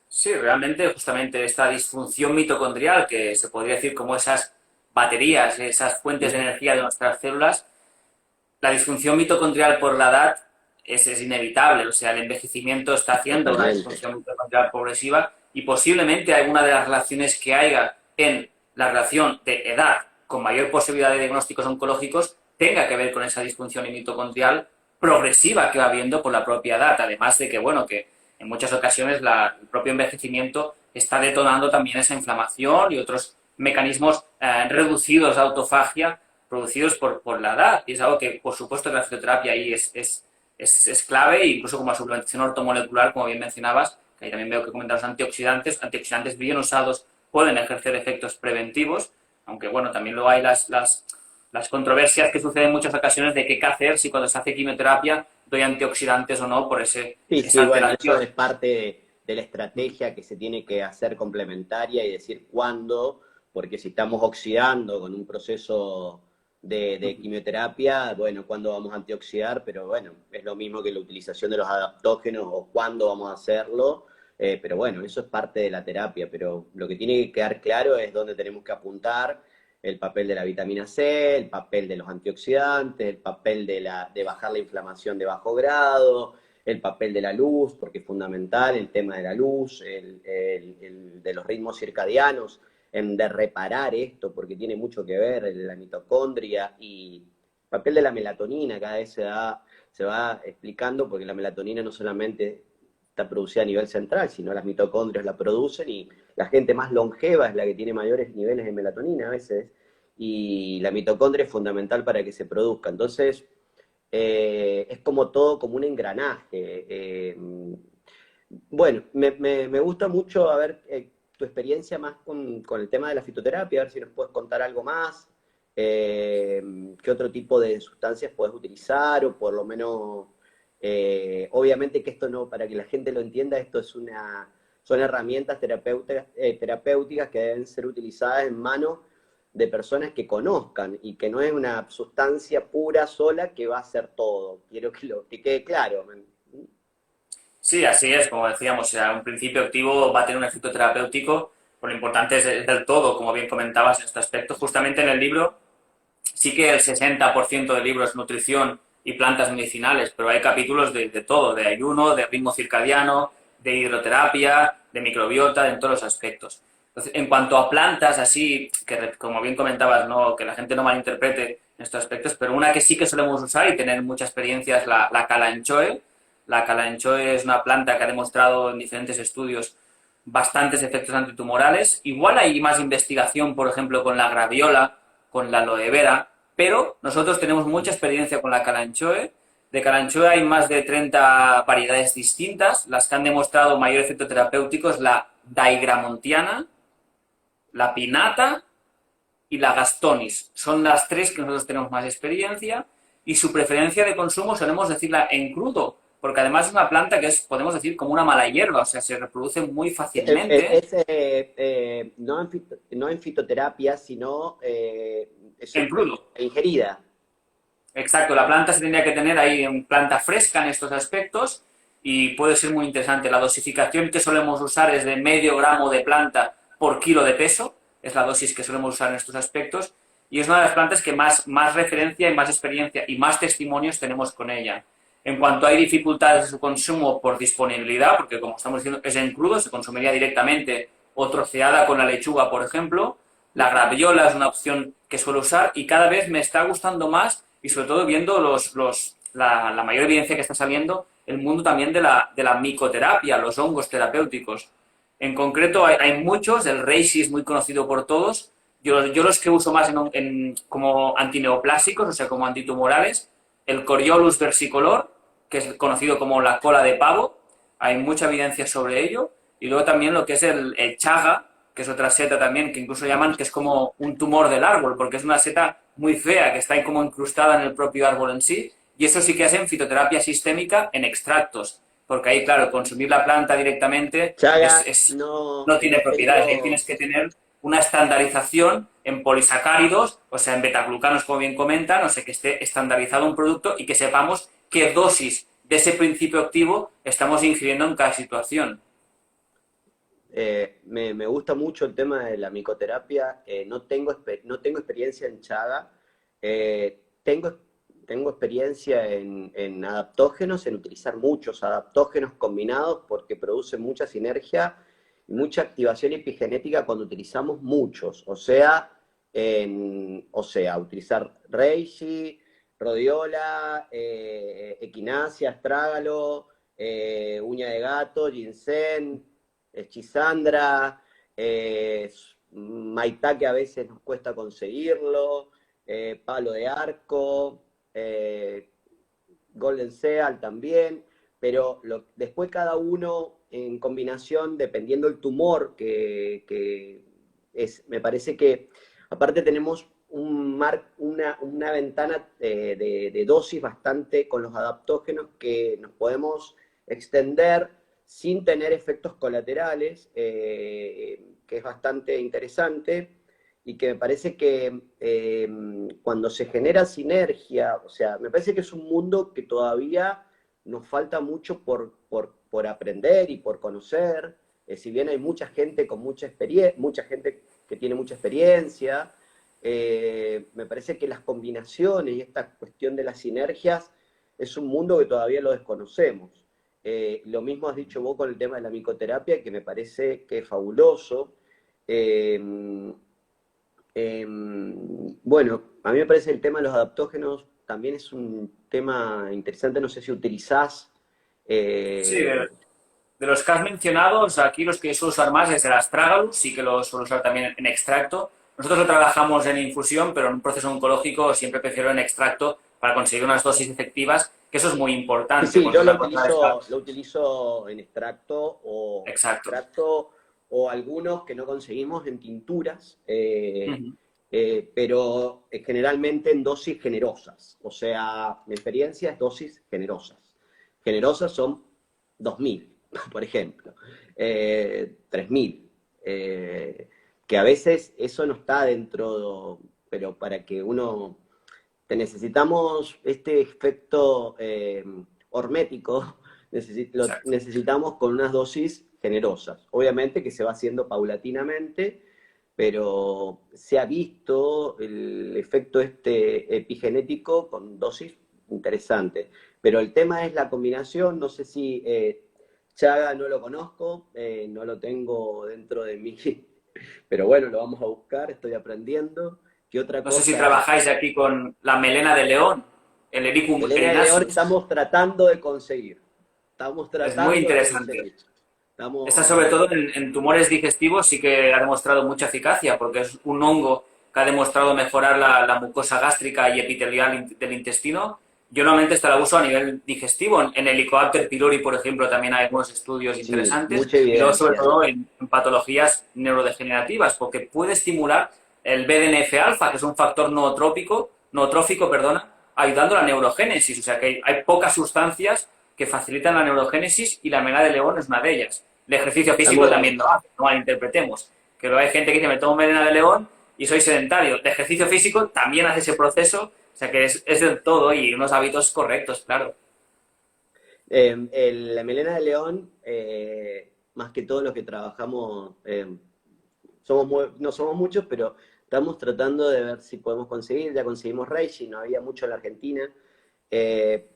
Sí, realmente justamente esta disfunción mitocondrial, que se podría decir como esas baterías, esas fuentes de energía de nuestras células, la disfunción mitocondrial por la edad es inevitable. O sea, el envejecimiento está haciendo una Totalmente. disfunción mitocondrial progresiva y posiblemente alguna de las relaciones que haya en la relación de edad con mayor posibilidad de diagnósticos oncológicos tenga que ver con esa disfunción mitocondrial progresiva que va habiendo por la propia edad. Además de que, bueno, que en muchas ocasiones el propio envejecimiento está detonando también esa inflamación y otros mecanismos reducidos de autofagia producidos por la edad. Y es algo que, por supuesto, que la fitoterapia ahí es clave, incluso como la suplementación ortomolecular, como bien mencionabas, que ahí también veo que comentabas antioxidantes bien usados pueden ejercer efectos preventivos, aunque bueno, también luego hay las controversias que suceden en muchas ocasiones de qué hacer si cuando se hace quimioterapia doy antioxidantes o no por esa Sí, bueno, eso alteración. es parte de la estrategia que se tiene que hacer complementaria, y decir cuándo, porque si estamos oxidando con un proceso de quimioterapia, bueno, cuándo vamos a antioxidar, pero bueno, es lo mismo que la utilización de los adaptógenos, o cuándo vamos a hacerlo, pero bueno, eso es parte de la terapia, pero lo que tiene que quedar claro es dónde tenemos que apuntar: el papel de la vitamina C, el papel de los antioxidantes, el papel de bajar la inflamación de bajo grado, el papel de la luz, porque es fundamental el tema de la luz, de los ritmos circadianos, de reparar esto, porque tiene mucho que ver la mitocondria, y el papel de la melatonina cada vez se va explicando, porque la melatonina no solamente está producida a nivel central, sino las mitocondrias la producen, y la gente más longeva es la que tiene mayores niveles de melatonina a veces, y la mitocondria es fundamental para que se produzca. Entonces, es como todo, como un engranaje. Bueno, me gusta mucho a ver tu experiencia más con el tema de la fitoterapia, a ver si nos puedes contar algo más, eh, qué otro tipo de sustancias puedes utilizar o por lo menos, obviamente que esto no, para que la gente lo entienda, esto es son herramientas terapéuticas que deben ser utilizadas en manos de personas que conozcan y que no es una sustancia pura sola que va a hacer todo. Quiero que quede claro. Sí, así es, como decíamos, o sea, un principio activo va a tener un efecto terapéutico, pero lo importante es del todo, como bien comentabas en este aspecto. Justamente en el libro, sí que el 60% del libro es nutrición y plantas medicinales, pero hay capítulos de todo, de ayuno, de ritmo circadiano, de hidroterapia, de microbiota, en todos los aspectos. Entonces, en cuanto a plantas, así, que como bien comentabas, no, que la gente no malinterprete en estos aspectos, pero una que sí que solemos usar y tener mucha experiencia es la calanchoe. La calanchoe es una planta que ha demostrado en diferentes estudios bastantes efectos antitumorales. Igual hay más investigación, por ejemplo, con la graviola, con la aloe vera, pero nosotros tenemos mucha experiencia con la calanchoe. De calanchoe hay más de 30 variedades distintas. Las que han demostrado mayor efecto terapéutico es la daigramontiana, la pinata y la gastonis. Son las tres que nosotros tenemos más experiencia y su preferencia de consumo solemos decirla en crudo, porque además es una planta que es, podemos decir, como una mala hierba, o sea, se reproduce muy fácilmente Es, no en fitoterapia, sino en crudo. ingerida. Exacto, la planta se tendría que tener ahí en planta fresca en estos aspectos y puede ser muy interesante. La dosificación que solemos usar es de medio gramo de planta por kilo de peso, es la dosis que solemos usar en estos aspectos y es una de las plantas que más referencia y más experiencia y más testimonios tenemos con ella. En cuanto hay dificultades de su consumo por disponibilidad, porque como estamos diciendo es en crudo, se consumiría directamente o troceada con la lechuga, por ejemplo, la graviola es una opción que suelo usar y cada vez me está gustando más y sobre todo viendo la mayor evidencia que está saliendo, el mundo también de la micoterapia, los hongos terapéuticos. En concreto hay muchos, el reishi es muy conocido por todos, yo los que uso más como antineoplásicos, o sea, como antitumorales, el Coriolus versicolor, que es conocido como la cola de pavo, hay mucha evidencia sobre ello, y luego también lo que es el chaga, que es otra seta también, que incluso llaman que es como un tumor del árbol, porque es una seta muy fea, que está ahí como incrustada en el propio árbol en sí, y eso sí que hacen fitoterapia sistémica en extractos, porque ahí, claro, consumir la planta directamente Chaga, no tiene no propiedades, ahí tengo. tienes que tener una estandarización en polisacáridos, o sea, en betaglucanos, como bien comentan, o sea, que esté estandarizado un producto y que sepamos qué dosis de ese principio activo estamos ingiriendo en cada situación. Me gusta mucho el tema de la micoterapia. No tengo experiencia en Chaga. Tengo experiencia en adaptógenos, en utilizar muchos adaptógenos combinados porque producen mucha sinergia y mucha activación epigenética cuando utilizamos muchos. Utilizar reishi, rhodiola, equinacia, astrágalo, uña de gato, ginseng, Chisandra, Maitá, que a veces nos cuesta conseguirlo, Palo de Arco, Golden Seal también, pero después cada uno en combinación, dependiendo del tumor que es, me parece que aparte tenemos una ventana de dosis bastante con los adaptógenos que nos podemos extender sin tener efectos colaterales, que es bastante interesante y que me parece que cuando se genera sinergia, o sea, me parece que es un mundo que todavía nos falta mucho por aprender y por conocer, si bien hay mucha gente con mucha experiencia, mucha gente que tiene mucha experiencia, me parece que las combinaciones y esta cuestión de las sinergias es un mundo que todavía lo desconocemos. Lo mismo has dicho vos con el tema de la micoterapia, que me parece que es fabuloso. Eh, bueno, a mí me parece el tema de los adaptógenos también es un tema interesante. No sé si utilizás. Sí, eh, de los que has mencionado, aquí los que suelo usar más es el astragalus, sí que lo suelo usar también en extracto. Nosotros lo trabajamos en infusión, pero en un proceso oncológico siempre prefiero en extracto para conseguir unas dosis efectivas, que eso es muy Sí, importante, sí, porque yo una cosa está... lo utilizo en Exacto. extracto o algunos que no conseguimos en tinturas, Ujú. pero generalmente en dosis generosas. O sea, mi experiencia es dosis generosas. Generosas son 2000, por ejemplo, 3000. Que a veces eso no está dentro, pero para que uno necesitamos este efecto hormético, lo Exacto. necesitamos con unas dosis generosas. Obviamente que se va haciendo paulatinamente, pero se ha visto el efecto este epigenético con dosis interesantes. Pero el tema es la combinación, no sé si Chaga no lo conozco, no lo tengo dentro de mí, pero bueno, lo vamos a buscar, estoy aprendiendo. ¿Qué otra No sé si cosa? trabajáis aquí con la melena de león, el Ericum Melena de León erinaceus. estamos tratando de conseguir. Estamos Es muy tratando de interesante. conseguir. Esta, sobre Estamos. todo en tumores digestivos, sí que ha demostrado mucha eficacia, porque es un hongo que ha demostrado mejorar la mucosa gástrica y epitelial del intestino. Yo normalmente esta la uso a nivel digestivo. En Helicobacter pylori, por ejemplo, también hay algunos estudios Sí, interesantes. mucha Y luego, sobre evidencia. todo, en patologías neurodegenerativas, porque puede estimular el BDNF-alfa, que es un factor nootrófico, perdona, ayudando a la neurogénesis. O sea que hay pocas sustancias que facilitan la neurogénesis y la melena de león es una de ellas. El ejercicio físico también lo Estamos. hace, no malinterpretemos. Que lo hay gente que dice, me tomo melena de león y soy sedentario. El ejercicio físico también hace ese proceso, o sea que es del todo y unos hábitos correctos, claro. La melena de león, más que todo lo que trabajamos, no somos muchos, pero estamos tratando de ver si podemos conseguir. Ya conseguimos Reishi, no había mucho en la Argentina,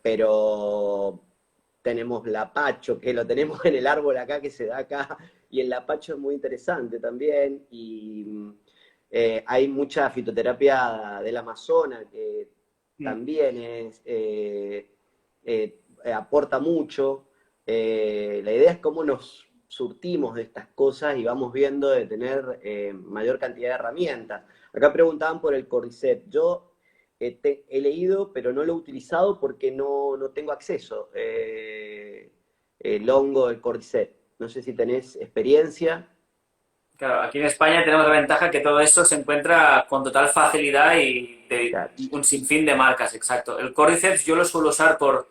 pero tenemos lapacho, que lo tenemos en el árbol acá, que se da acá, y el lapacho es muy interesante también, y hay mucha fitoterapia del Amazonas, que Mm. también aporta mucho. La idea es cómo nos surtimos de estas cosas y vamos viendo de tener mayor cantidad de herramientas. Acá preguntaban por el Cordyceps. Yo he leído, pero no lo he utilizado porque no tengo acceso. El hongo del Cordyceps. No sé si tenés experiencia. Claro, aquí en España tenemos la ventaja que todo esto se encuentra con total facilidad y de Claro. un sinfín de marcas, exacto. El Cordyceps yo lo suelo usar por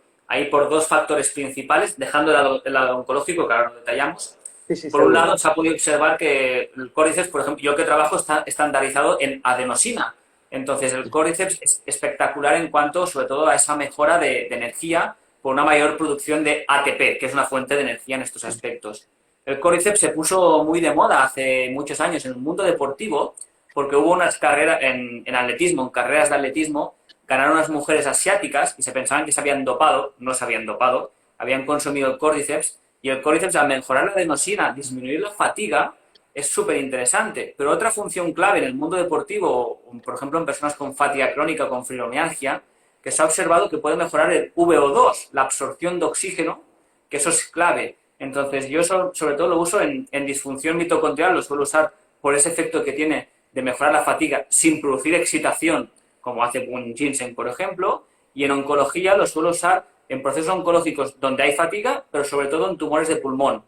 dos factores principales, dejando el lado oncológico, que ahora lo detallamos. Sí, sí, Por un lado, seguro. se ha podido observar que el Cordyceps, por ejemplo, yo que trabajo está estandarizado en adenosina. Entonces, el Cordyceps es espectacular en cuanto, sobre todo, a esa mejora de energía por una mayor producción de ATP, que es una fuente de energía en estos aspectos. El Cordyceps se puso muy de moda hace muchos años en el mundo deportivo porque hubo unas carreras en atletismo, en carreras de atletismo, ganaron unas mujeres asiáticas y se pensaban que se habían dopado, no se habían dopado, habían consumido el Cordyceps y el Cordyceps al mejorar la adenosina, disminuir la fatiga, es súper interesante. Pero otra función clave en el mundo deportivo, por ejemplo en personas con fatiga crónica o con fibromialgia, que se ha observado que puede mejorar el VO2, la absorción de oxígeno, que eso es clave. Entonces, yo sobre todo lo uso en disfunción mitocondrial, lo suelo usar por ese efecto que tiene de mejorar la fatiga sin producir excitación, como hace un ginseng, por ejemplo, y en oncología lo suelo usar en procesos oncológicos donde hay fatiga, pero sobre todo en tumores de pulmón.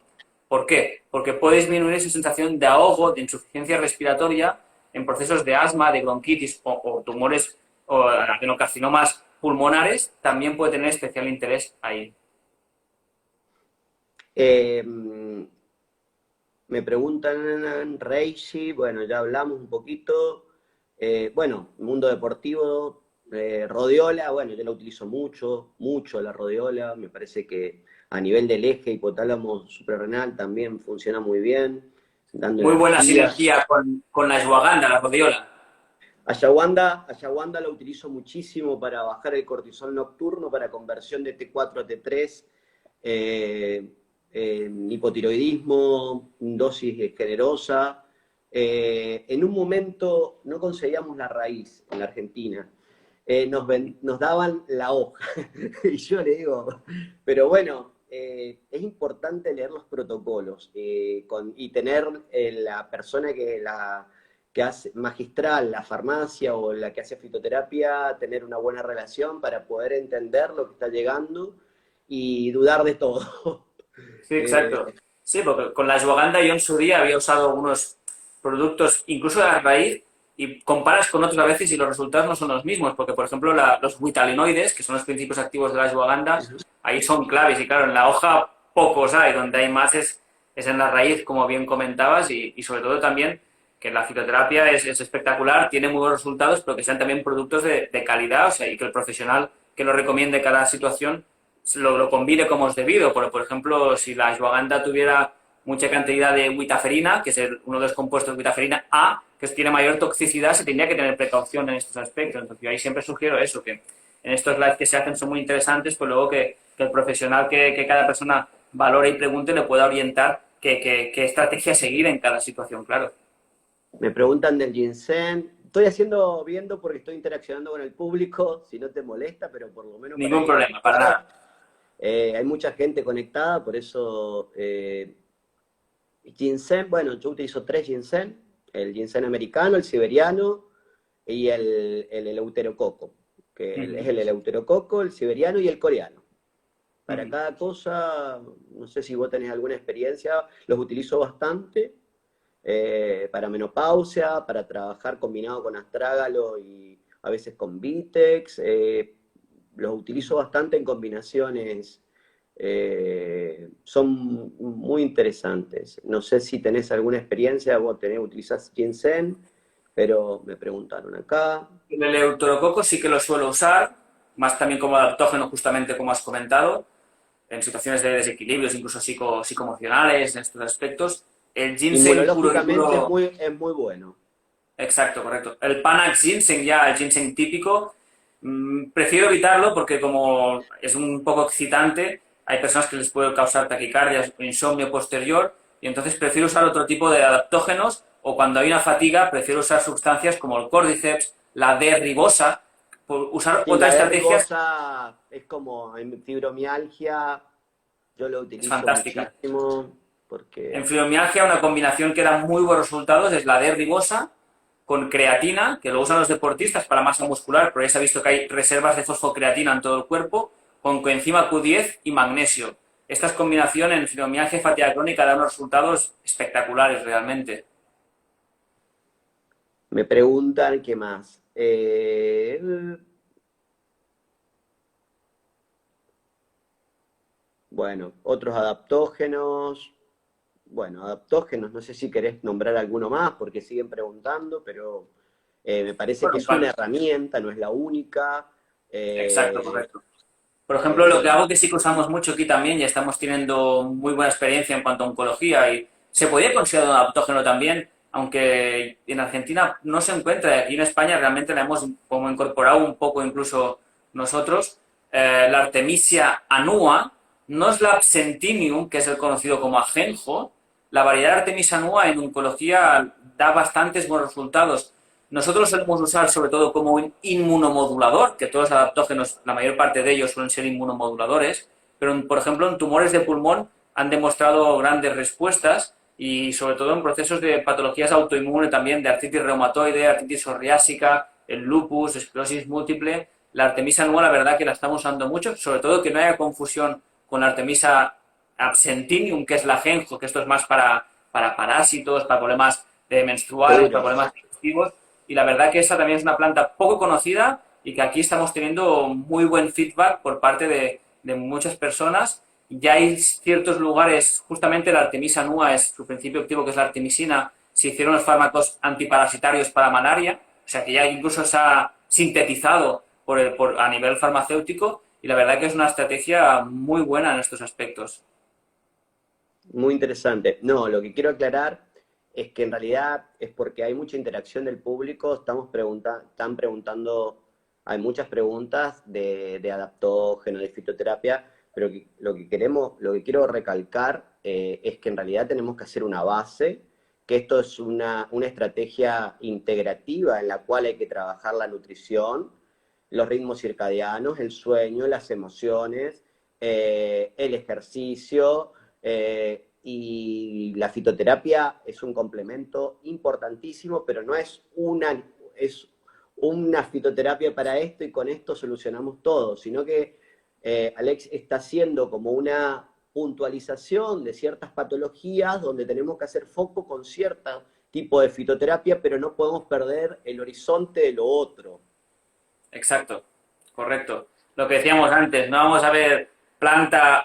¿Por qué? Porque puede disminuir esa sensación de ahogo, de insuficiencia respiratoria en procesos de asma, de bronquitis o tumores o adenocarcinomas pulmonares, también puede tener especial interés ahí. Eh, Me preguntan Reishi, bueno, ya hablamos un poquito. Bueno, mundo deportivo, rodiola, bueno, yo la utilizo mucho, mucho la rodiola. Me parece que a nivel del eje hipotálamo suprarrenal también funciona muy bien, dando Muy buena energía. sinergia con la ashwagandha, la rodiola. Ashwagandha la utilizo muchísimo para bajar el cortisol nocturno, para conversión de T4 a T3, hipotiroidismo, dosis generosa. En un momento no conseguíamos la raíz en la Argentina. Nos daban la hoja. Y yo le digo, pero bueno, es importante leer los protocolos y tener la persona que hace magistral, la farmacia o la que hace fitoterapia, tener una buena relación para poder entender lo que está llegando y dudar de todo. Sí, Eh, exacto. Sí, porque con la ashwagandha yo en su día había usado algunos productos, incluso de la raíz, y comparas con otros a veces y los resultados no son los mismos, porque por ejemplo los vitalinoides, que son los principios activos de la ashwagandha, ahí son claves y claro, en la hoja pocos hay, donde hay más es en la raíz, como bien comentabas, y sobre todo también que la fitoterapia es espectacular, tiene muy buenos resultados, pero que sean también productos de calidad, o sea, y que el profesional que lo recomiende cada situación lo combine como es debido. Por ejemplo, si la ashwagandha tuviera mucha cantidad de witaferina, que es uno de los compuestos de witaferina A, que tiene mayor toxicidad, se tendría que tener precaución en estos aspectos. Entonces, yo ahí siempre sugiero eso, que en estos lives que se hacen son muy interesantes, pues luego que el profesional que cada persona valore y pregunte le pueda orientar qué estrategia seguir en cada situación, claro. Me preguntan del ginseng. Estoy viendo porque estoy interaccionando con el público, si no te molesta, pero por lo menos para Ningún ir problema, para claro. nada. Hay mucha gente conectada, por eso ginseng, bueno, yo utilizo tres ginseng, el ginseng americano, el siberiano y el eleuterococo, que es Ujú, el eleuterococo, el siberiano y el coreano. Para ujú. cada cosa, no sé si vos tenés alguna experiencia, los utilizo bastante para menopausia, para trabajar combinado con astrágalo y a veces con Vitex. Los utilizo bastante en combinaciones. Son muy interesantes. No sé si tenés alguna experiencia, utilizás ginseng, pero me preguntaron acá. El eleuterococo sí que lo suelo usar, más también como adaptógeno, justamente como has comentado, en situaciones de desequilibrios, incluso psicoemocionales, en estos aspectos. El ginseng puro y Inmunológicamente duro, es muy bueno. exacto, correcto. El Panax ginseng, ya el ginseng típico, prefiero evitarlo porque como es un poco excitante, hay personas que les puede causar taquicardia o insomnio posterior, y entonces prefiero usar otro tipo de adaptógenos, o cuando hay una fatiga, prefiero usar sustancias como el Cordyceps, la D-ribosa, usar Sí, la otras de estrategias. ribosa es como en fibromialgia, yo lo Es utilizo fantástica. muchísimo En porque fibromialgia, una combinación que da muy buenos resultados es la D-ribosa con creatina, que lo usan los deportistas para masa muscular, pero ya se ha visto que hay reservas de fosfocreatina en todo el cuerpo, con coenzima Q10 y magnesio. Estas combinaciones en fibromialgia y fatiga crónica dan unos resultados espectaculares realmente. me preguntan qué más. Bueno, otros adaptógenos. Bueno, adaptógenos, no sé si querés nombrar alguno más porque siguen preguntando, pero me parece que Bueno, es una herramienta, no es la única. exacto, Eh, correcto. Por ejemplo, lo que eh, hago que sí que usamos mucho aquí también, ya estamos teniendo muy buena experiencia en cuanto a oncología y se podría considerar un adaptógeno también, aunque en Argentina no se encuentra, y aquí en España realmente la hemos como incorporado un poco incluso nosotros. La Artemisia annua no es la Absentinium, que es el conocido como ajenjo. La variedad Artemisia annua en oncología da bastantes buenos resultados. Nosotros lo solemos usar sobre todo como un inmunomodulador, que todos los adaptógenos, la mayor parte de ellos suelen ser inmunomoduladores, pero por ejemplo en tumores de pulmón han demostrado grandes respuestas y sobre todo en procesos de patologías autoinmunes también, de artritis reumatoide, artritis psoriásica, el lupus, esclerosis múltiple. La Artemisa annua la verdad que la estamos usando mucho, sobre todo que no haya confusión con la Artemisa absentinium, que es la ajenjo, que esto es más para parásitos, para problemas menstruales, para seguro. problemas digestivos, y la verdad que esta también es una planta poco conocida y que aquí estamos teniendo muy buen feedback por parte de muchas personas. Ya hay ciertos lugares, justamente la Artemisa annua es su principio activo, que es la artemisina, se hicieron los fármacos antiparasitarios para malaria, o sea que ya incluso se ha sintetizado a nivel farmacéutico, y la verdad que es una estrategia muy buena en estos aspectos. Muy interesante. No, lo que quiero aclarar es que en realidad es porque hay mucha interacción del público, están preguntando, hay muchas preguntas de adaptógeno, de fitoterapia, pero lo que quiero recalcar es que en realidad tenemos que hacer una base, que esto es una estrategia integrativa en la cual hay que trabajar la nutrición, los ritmos circadianos, el sueño, las emociones, el ejercicio, y la fitoterapia es un complemento importantísimo, pero no es una fitoterapia para esto y con esto solucionamos todo, sino que Alex está haciendo como una puntualización de ciertas patologías donde tenemos que hacer foco con cierto tipo de fitoterapia, pero no podemos perder el horizonte de lo otro. Exacto, correcto. Lo que decíamos antes, no vamos a ver planta,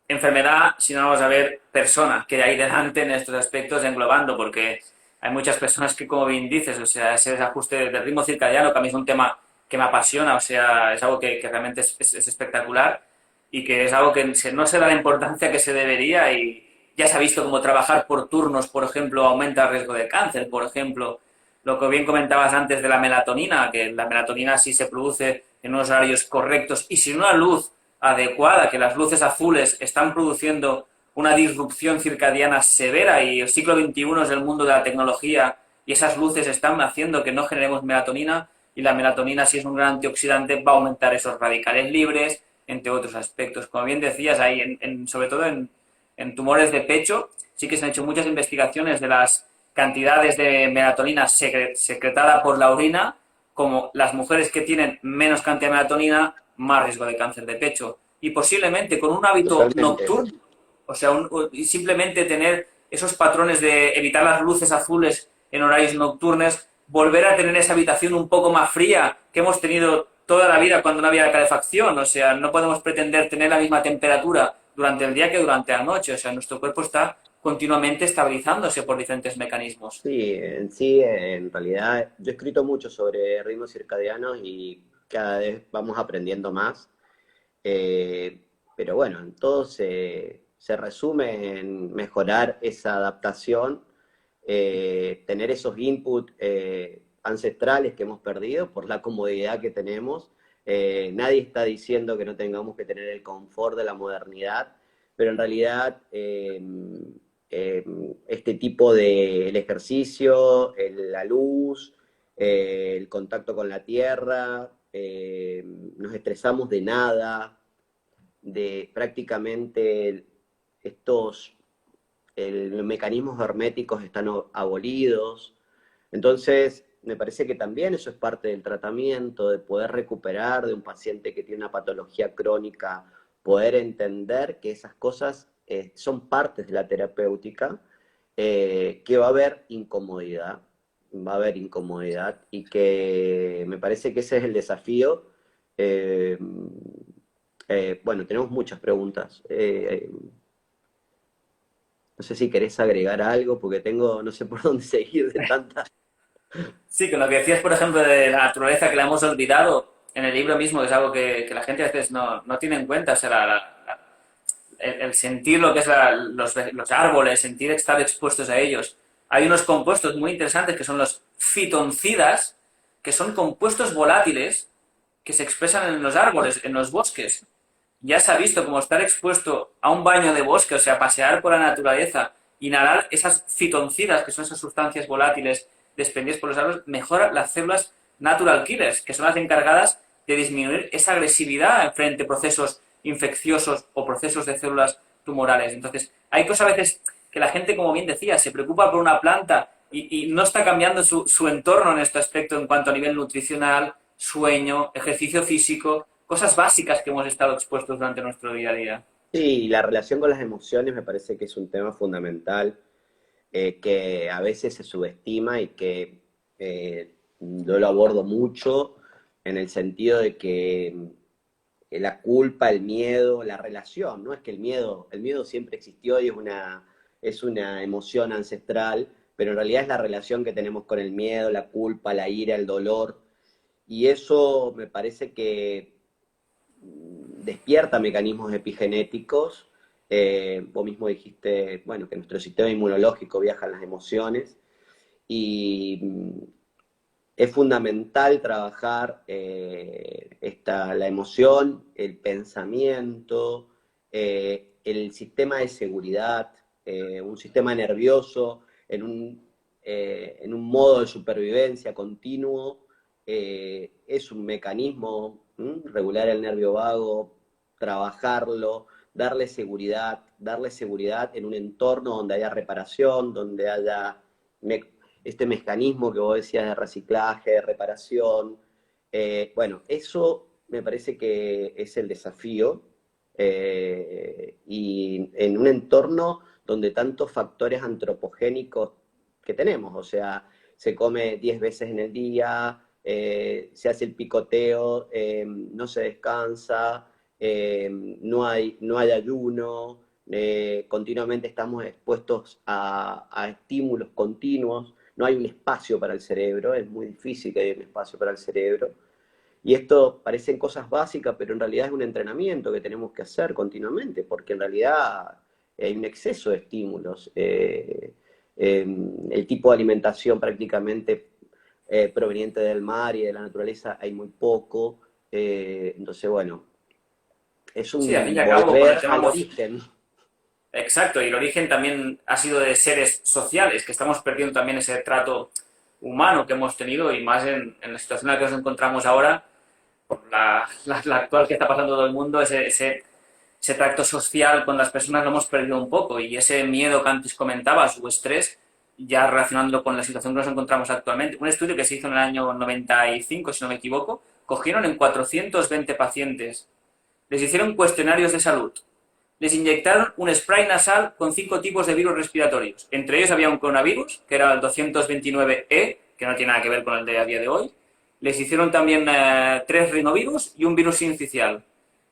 enfermedad, sino vamos a ver persona, que hay delante en estos aspectos englobando, porque hay muchas personas que, como bien dices, o sea, ese ajuste del ritmo circadiano, que a mí es un tema que me apasiona, o sea, es algo que realmente es espectacular y que es algo que no se da la importancia que se debería y ya se ha visto como trabajar por turnos, por ejemplo, aumenta el riesgo de cáncer, por ejemplo, lo que bien comentabas antes de la melatonina, que la melatonina sí se produce en unos horarios correctos y sin una luz adecuada, que las luces azules están produciendo una disrupción circadiana severa y el siglo XXI es el mundo de la tecnología y esas luces están haciendo que no generemos melatonina y la melatonina, si es un gran antioxidante, va a aumentar esos radicales libres, entre otros aspectos. Como bien decías, ahí, sobre todo en tumores de pecho, sí que se han hecho muchas investigaciones de las cantidades de melatonina secretada por la orina, como las mujeres que tienen menos cantidad de melatonina, más riesgo de cáncer de pecho. Y posiblemente con un hábito Totalmente. nocturno, o sea, simplemente tener esos patrones de evitar las luces azules en horarios nocturnos, volver a tener esa habitación un poco más fría que hemos tenido toda la vida cuando no había calefacción. O sea, no podemos pretender tener la misma temperatura durante el día que durante la noche. O sea, nuestro cuerpo está continuamente estabilizándose por diferentes mecanismos. Sí, en realidad yo he escrito mucho sobre ritmos circadianos y cada vez vamos aprendiendo más. Pero bueno, en todo se resume en mejorar esa adaptación, tener esos inputs ancestrales que hemos perdido por la comodidad que tenemos. Nadie está diciendo que no tengamos que tener el confort de la modernidad, pero en realidad eh, este tipo de el ejercicio, la luz, el contacto con la tierra, nos estresamos de nada, de prácticamente estos mecanismos herméticos están abolidos. Entonces, me parece que también eso es parte del tratamiento, de poder recuperar de un paciente que tiene una patología crónica, poder entender que esas cosas son partes de la terapéutica, que va a haber incomodidad y que me parece que ese es el desafío. Eh, bueno, tenemos muchas preguntas. No sé si querés agregar algo, porque tengo, no sé por dónde seguir de tanta. Sí, con lo que decías, por ejemplo, de la naturaleza que la hemos olvidado en el libro mismo, que es algo que la gente a veces no tiene en cuenta, o sea, el sentir lo que es los árboles, sentir estar expuestos a ellos. Hay unos compuestos muy interesantes que son los fitoncidas, que son compuestos volátiles que se expresan en los árboles, en los bosques. Ya se ha visto como estar expuesto a un baño de bosque, o sea, pasear por la naturaleza, inhalar esas fitoncidas, que son esas sustancias volátiles desprendidas por los árboles, mejora las células natural killers, que son las encargadas de disminuir esa agresividad frente a procesos infecciosos o procesos de células tumorales. Entonces, hay cosas a veces que la gente, como bien decía, se preocupa por una planta y no está cambiando su entorno en este aspecto en cuanto a nivel nutricional, sueño, ejercicio físico, cosas básicas que hemos estado expuestos durante nuestro día a día. Sí, la relación con las emociones me parece que es un tema fundamental, que a veces se subestima y que yo lo abordo mucho en el sentido de que la culpa, el miedo, la relación, ¿no? Es que el miedo siempre existió y es una emoción ancestral, pero en realidad es la relación que tenemos con el miedo, la culpa, la ira, el dolor, y eso me parece que despierta mecanismos epigenéticos. Vos mismo dijiste, bueno, que nuestro sistema inmunológico viaja en las emociones y es fundamental trabajar la emoción, el pensamiento, el sistema de seguridad, un sistema nervioso en un modo de supervivencia continuo. Es un mecanismo, regular el nervio vago, trabajarlo, darle seguridad en un entorno donde haya reparación, donde haya este mecanismo que vos decías de reciclaje, de reparación. Bueno, eso me parece que es el desafío, y en un entorno donde tantos factores antropogénicos que tenemos, o sea, se come 10 veces en el día, se hace el picoteo, no se descansa, no hay ayuno, continuamente estamos expuestos a estímulos continuos, no hay un espacio para el cerebro, es muy difícil que haya un espacio para el cerebro. Y esto parecen cosas básicas, pero en realidad es un entrenamiento que tenemos que hacer continuamente, porque en realidad hay un exceso de estímulos. El tipo de alimentación prácticamente proveniente del mar y de la naturaleza hay muy poco. Entonces, bueno, es Sí, al fin y un al cabo, con el volver tema al origen. exacto, y el origen también ha sido de seres sociales, que estamos perdiendo también ese trato humano que hemos tenido, y más en la situación en la que nos encontramos ahora, por la actual que está pasando todo el mundo, ese tracto social con las personas lo hemos perdido un poco, y ese miedo que antes comentabas, o estrés, ya relacionándolo con la situación que nos encontramos actualmente. Un estudio que se hizo en el año 95, si no me equivoco, cogieron en 420 pacientes, les hicieron cuestionarios de salud, les inyectaron un spray nasal con 5 tipos de virus respiratorios. Entre ellos había un coronavirus, que era el 229E, que no tiene nada que ver con el de a día de hoy. Les hicieron también 3 rinovirus y un virus sincicial.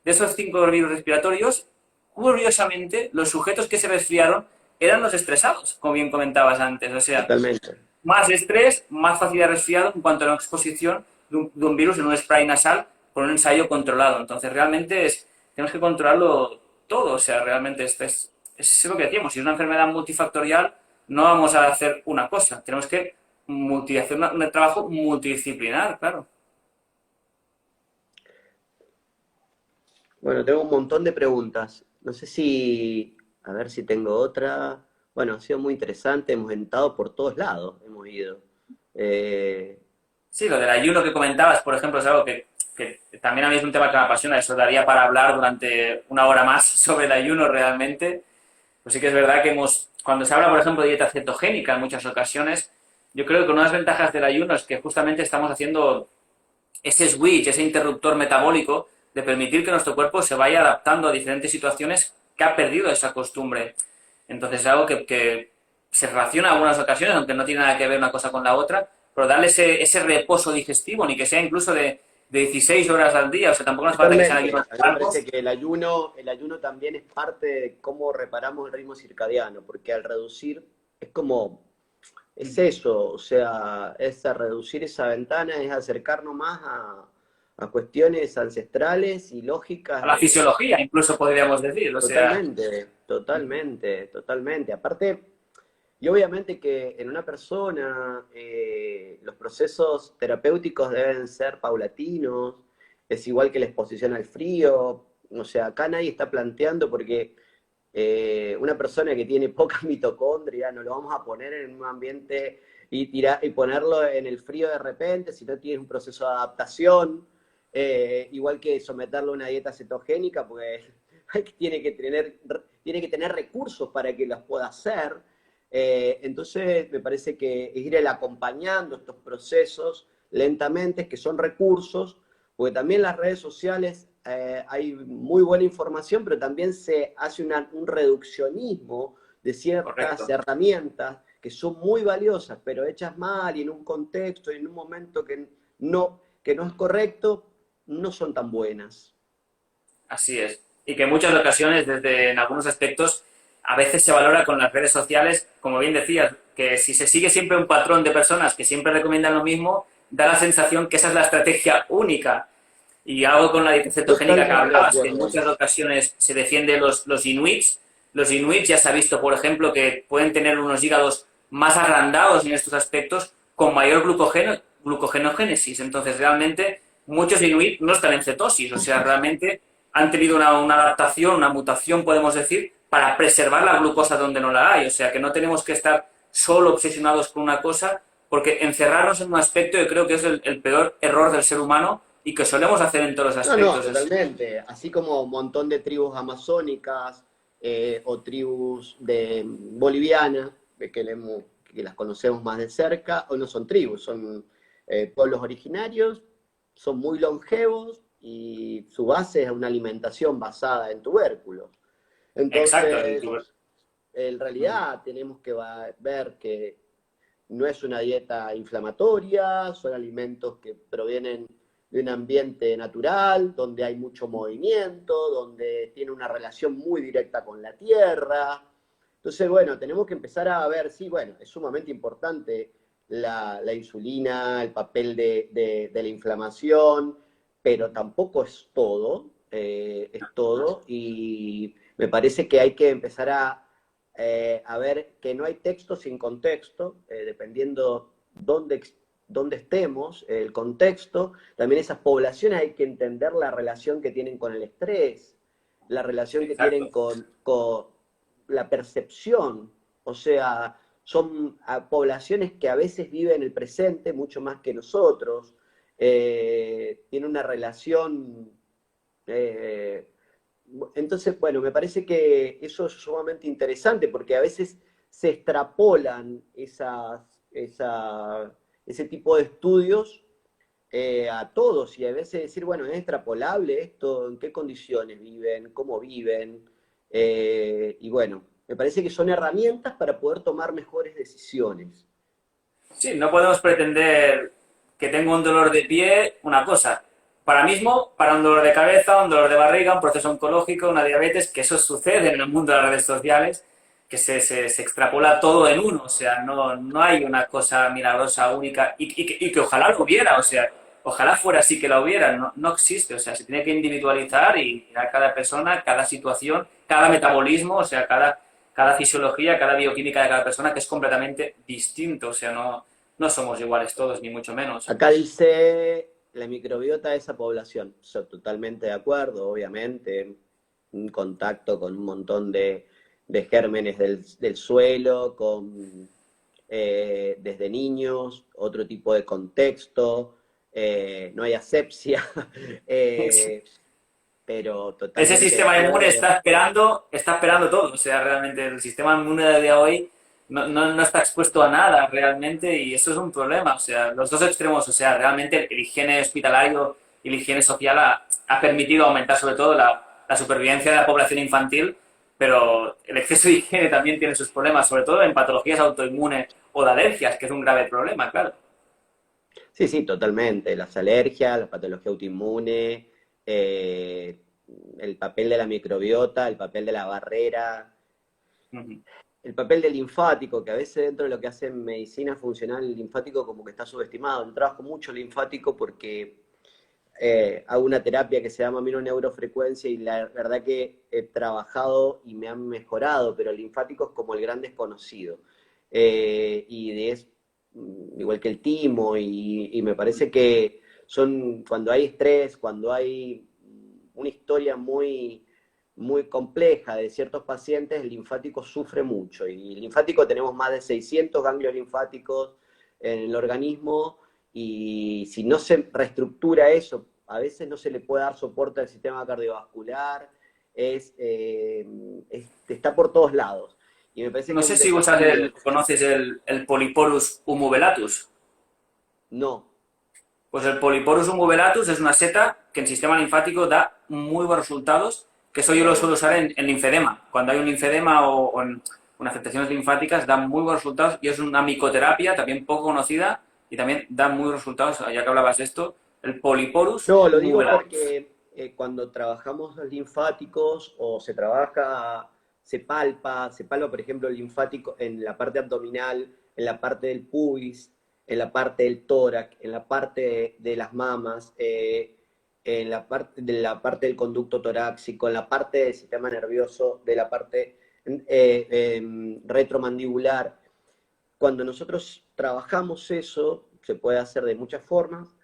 De esos 5 virus respiratorios, curiosamente, los sujetos que se resfriaron eran los estresados, como bien comentabas antes. O sea, Totalmente. más estrés, más facilidad de resfriado en cuanto a la exposición de un virus en un spray nasal por un ensayo controlado. Entonces, realmente tenemos que controlarlo todo. O sea, realmente es lo que decíamos. Si es una enfermedad multifactorial, no vamos a hacer una cosa. Tenemos que hacer un trabajo multidisciplinar, claro. Bueno, tengo un montón de preguntas. No sé si, a ver si tengo otra. Bueno, ha sido muy interesante, hemos entrado por todos lados, hemos ido. Eh, Sí, lo del ayuno que comentabas, por ejemplo, es algo que también a mí es un tema que me apasiona. Eso daría para hablar durante una hora más sobre el ayuno realmente. Pues sí que es verdad que cuando se habla, por ejemplo, de dieta cetogénica en muchas ocasiones, yo creo que una de las ventajas del ayuno es que justamente estamos haciendo ese switch, ese interruptor metabólico de permitir que nuestro cuerpo se vaya adaptando a diferentes situaciones que ha perdido esa costumbre. Entonces es algo que se relaciona en algunas ocasiones, aunque no tiene nada que ver una cosa con la otra, pero darle ese reposo digestivo, ni que sea incluso de 16 horas al día, o sea, tampoco nos falta que sean Totalmente. ayunos A mí me largos. parece que el ayuno también es parte de cómo reparamos el ritmo circadiano, porque al reducir es como, es eso, o sea, es a reducir esa ventana, es acercarnos más a cuestiones ancestrales y A lógicas la de. fisiología, incluso podríamos decir, o sea, Totalmente, totalmente, totalmente. Aparte, y obviamente que en una persona los procesos terapéuticos deben ser paulatinos, es igual que la exposición al frío, o sea, acá nadie está planteando porque una persona que tiene poca mitocondria no lo vamos a poner en un ambiente y ponerlo en el frío de repente, si no tiene un proceso de adaptación, igual que someterlo a una dieta cetogénica, porque tiene que tener recursos para que las pueda hacer. Entonces, me parece que es ir acompañando estos procesos lentamente, que son recursos, porque también las redes sociales hay muy buena información, pero también se hace un reduccionismo de ciertas correcto. herramientas que son muy valiosas, pero hechas mal y en un contexto y en un momento que no es correcto, no son tan buenas. Así es. Y que en muchas ocasiones, en algunos aspectos, a veces se valora con las redes sociales, como bien decías, que si se sigue siempre un patrón de personas que siempre recomiendan lo mismo, da la sensación que esa es la estrategia única. Y algo con la dieta cetogénica que Totalmente de hablabas, que en acuerdo. muchas ocasiones se defiende los inuits. Los inuits ya se ha visto, por ejemplo, que pueden tener unos hígados más agrandados en estos aspectos, con mayor glucogenogénesis. Entonces, realmente, muchos inuit no están en cetosis, o sea, realmente han tenido una adaptación, una mutación, podemos decir, para preservar la glucosa donde no la hay. O sea, que no tenemos que estar solo obsesionados con una cosa, porque encerrarnos en un aspecto yo creo que es el peor error del ser humano, y que solemos hacer en todos los No, no, aspectos. totalmente. Así como un montón de tribus amazónicas o tribus bolivianas, que las conocemos más de cerca, o no son tribus, son pueblos originarios, son muy longevos y su base es una alimentación basada en tubérculos. Exacto. Entonces, en realidad tenemos que ver que no es una dieta inflamatoria, son alimentos que provienen de un ambiente natural, donde hay mucho movimiento, donde tiene una relación muy directa con la tierra. Entonces, bueno, tenemos que empezar a ver, sí, bueno, es sumamente importante la insulina, el papel de la inflamación, pero tampoco es todo, y me parece que hay que empezar a ver que no hay texto sin contexto, dependiendo dónde estemos, el contexto. También esas poblaciones hay que entender la relación que tienen con el estrés, la relación que tienen Exacto. con la percepción. O sea, son poblaciones que a veces viven el presente mucho más que nosotros, tienen una relación eh, entonces, bueno, me parece que eso es sumamente interesante porque a veces se extrapolan ese tipo de estudios a todos y a veces decir, bueno, es extrapolable esto, en qué condiciones viven, cómo viven, y bueno, me parece que son herramientas para poder tomar mejores decisiones. Sí, no podemos pretender que tengo un dolor de pie, una cosa. Para mismo, para un dolor de cabeza, un dolor de barriga, un proceso oncológico, una diabetes, que eso sucede en el mundo de las redes sociales, que se extrapola todo en uno. O sea, no hay una cosa milagrosa, única, y que ojalá lo hubiera. O sea, ojalá fuera así que la hubiera. No existe. O sea, se tiene que individualizar y a cada persona, cada situación, cada metabolismo, o sea, cada fisiología, cada bioquímica de cada persona, que es completamente distinto. O sea, no somos iguales todos, ni mucho menos. Acá dice la microbiota de esa población. Yo totalmente de acuerdo, obviamente. Un contacto con un montón de gérmenes del suelo, desde niños, otro tipo de contexto, no hay asepsia, eh, pero Ese totalmente de sistema inmune acuerdo. está esperando todo. O sea, realmente el sistema inmune de día de hoy no está expuesto a nada realmente y eso es un problema. O sea, los dos extremos, o sea, realmente el higiene hospitalario y la higiene social ha permitido aumentar sobre todo la supervivencia de la población infantil, pero el exceso de higiene también tiene sus problemas, sobre todo en patologías autoinmunes o de alergias, que es un grave problema, claro. Sí, sí, totalmente. Las alergias, la patología autoinmune, eh, el papel de la microbiota, el papel de la barrera, Ujú. el papel del linfático, que a veces dentro de lo que hace medicina funcional, el linfático como que está subestimado. Yo trabajo mucho linfático porque hago una terapia que se llama neurofrecuencia y la verdad que he trabajado y me han mejorado, pero el linfático es como el gran desconocido. Es igual que el timo y me parece que son cuando hay estrés, cuando hay una historia muy compleja de ciertos pacientes, el linfático sufre mucho. Y el linfático tenemos más de 600 ganglios linfáticos en el organismo y si no se reestructura eso, a veces no se le puede dar soporte al sistema cardiovascular, está por todos lados. Y me parece No que es sé un si desafío. conoces el Polyporus humuvelatus. No, Pues el Polyporus umuvelatus es una seta que en sistema linfático da muy buenos resultados, que eso yo lo suelo usar en linfedema. Cuando hay un linfedema o en afectaciones linfáticas, da muy buenos resultados y es una micoterapia también poco conocida y también da muy buenos resultados, ya que hablabas de esto, el Polyporus no, lo digo umuvelatus. porque cuando trabajamos los linfáticos o se palpa, por ejemplo, el linfático en la parte abdominal, en la parte del pubis, en la parte del tórax, en la parte de las mamas, en la parte del conducto torácico, en la parte del sistema nervioso, de la parte retromandibular. Cuando nosotros trabajamos eso, se puede hacer de muchas formas,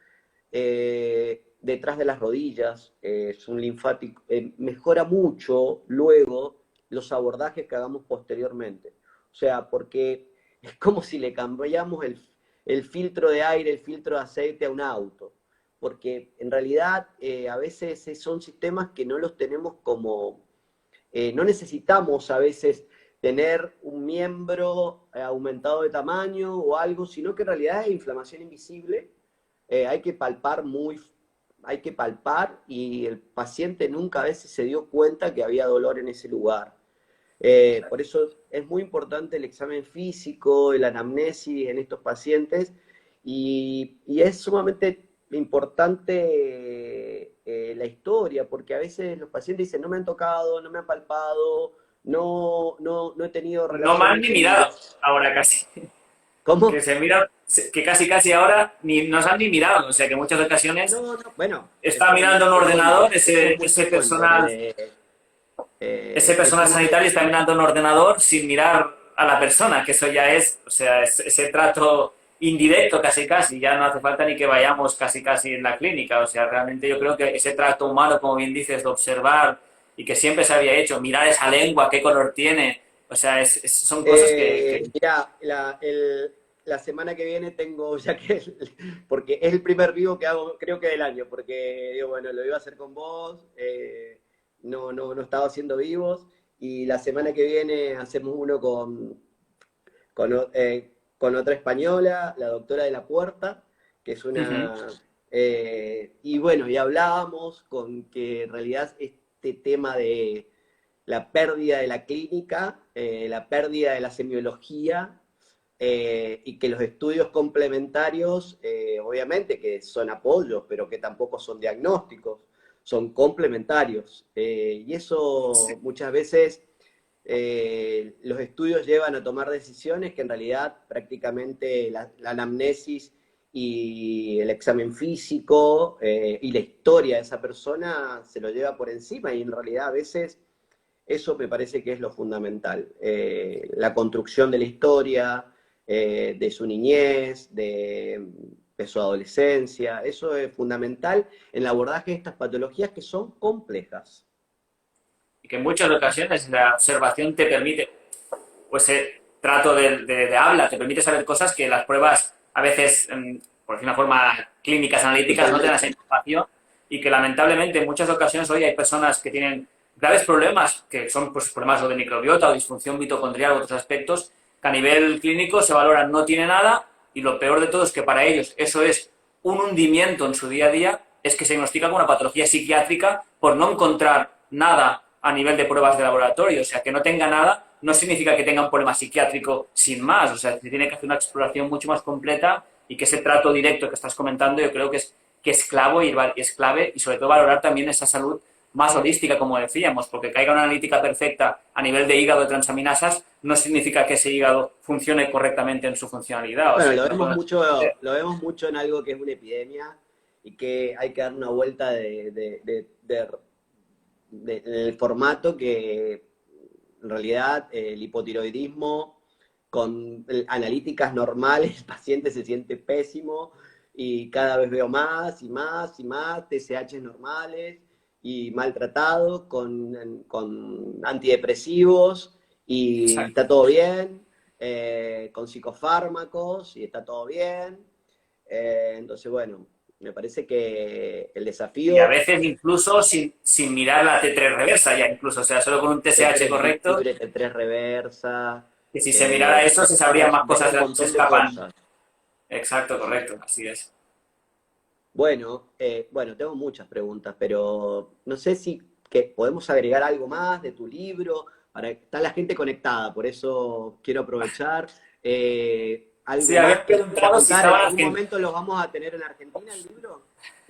detrás de las rodillas, es un linfático, mejora mucho luego los abordajes que hagamos posteriormente. O sea, porque es como si le cambiamos el filtro de aire, el filtro de aceite a un auto. porque en realidad a veces son sistemas que no los tenemos como, no necesitamos a veces tener un miembro aumentado de tamaño o algo, sino que en realidad es inflamación invisible. Hay que palpar hay que palpar y el paciente nunca a veces se dio cuenta que había dolor en ese lugar. Por eso es muy importante el examen físico, el anamnesis en estos pacientes y es sumamente importante la historia, porque a veces los pacientes dicen, no me han tocado, no me han palpado, no he tenido No me han relaciones ni mirado sexuales. ahora casi. Que ¿Cómo? se mira, que casi ahora ni nos han ni mirado. O sea que en muchas ocasiones No, no, bueno, está mirando en un frecuente, ordenador, eso es muy frecuente. ese personal Eso sanitario está mirando en un ordenador sin mirar a la persona, que eso ya es, o sea, ese trato indirecto casi, ya no hace falta ni que vayamos casi en la clínica, o sea, realmente yo creo que ese trato humano, como bien dices, de observar y que siempre se había hecho, mirar esa lengua, qué color tiene, o sea, son cosas que Mira, la semana que viene tengo, ya que, porque es el primer vivo que hago, creo que del año, porque digo, bueno, lo iba a hacer con vos, no estaba haciendo vivos, y la semana que viene hacemos uno con otra española, la doctora de la Puerta, que es uh-huh. y bueno, y hablábamos con que en realidad este tema de la pérdida de la clínica, la pérdida de la semiología, y que los estudios complementarios, obviamente que son apoyos, pero que tampoco son diagnósticos, son complementarios. Y Sí. eso muchas veces los estudios llevan a tomar decisiones que en realidad prácticamente la anamnesis y el examen físico y la historia de esa persona se lo lleva por encima y en realidad a veces eso me parece que es lo fundamental. La construcción de la historia, de su niñez, de su adolescencia, eso es fundamental en el abordaje de estas patologías que son complejas. Y que en muchas ocasiones la observación te permite, pues trato de habla, te permite saber cosas que las pruebas a veces, por decir una forma, clínicas, analíticas, no te dan esa Totalmente. información y que lamentablemente en muchas ocasiones hoy hay personas que tienen graves problemas, que son pues, problemas o de microbiota o disfunción mitocondrial o otros aspectos, que a nivel clínico se valoran no tiene nada y lo peor de todo es que para ellos eso es un hundimiento en su día a día, es que se diagnostica con una patología psiquiátrica por no encontrar nada a nivel de pruebas de laboratorio, o sea, que no tenga nada no significa que tenga un problema psiquiátrico sin más, o sea, se tiene que hacer una exploración mucho más completa y que ese trato directo que estás comentando yo creo que es clave es clave y sobre todo valorar también esa salud más holística, como decíamos, porque caiga una analítica perfecta a nivel de hígado de transaminasas no significa que ese hígado funcione correctamente en su funcionalidad, o Bueno, sea, que no podemos... lo vemos mucho en algo que es una epidemia y que hay que dar una vuelta del formato que en realidad el hipotiroidismo con analíticas normales, el paciente se siente pésimo y cada vez veo más y más y más TSH normales y maltratados con antidepresivos y Exacto. está todo bien, con psicofármacos y está todo bien. Entonces, bueno, me parece que el Y a desafío veces incluso sin mirar la T3 reversa ya incluso, o sea, solo con un TSH T3 correcto, libre, T3 reversa, que si se mirara eso se sabrían más ves cosas un de las que se montón de escapan. cosas. Exacto, correcto, así es. Bueno, tengo muchas preguntas, pero no sé si que podemos agregar algo más de tu libro. Está la gente conectada, por eso quiero aprovechar. Sí, ¿Algo más habían que quieras preguntado si contar? ¿En estaban algún haciendo... momento los vamos a tener en Argentina el libro?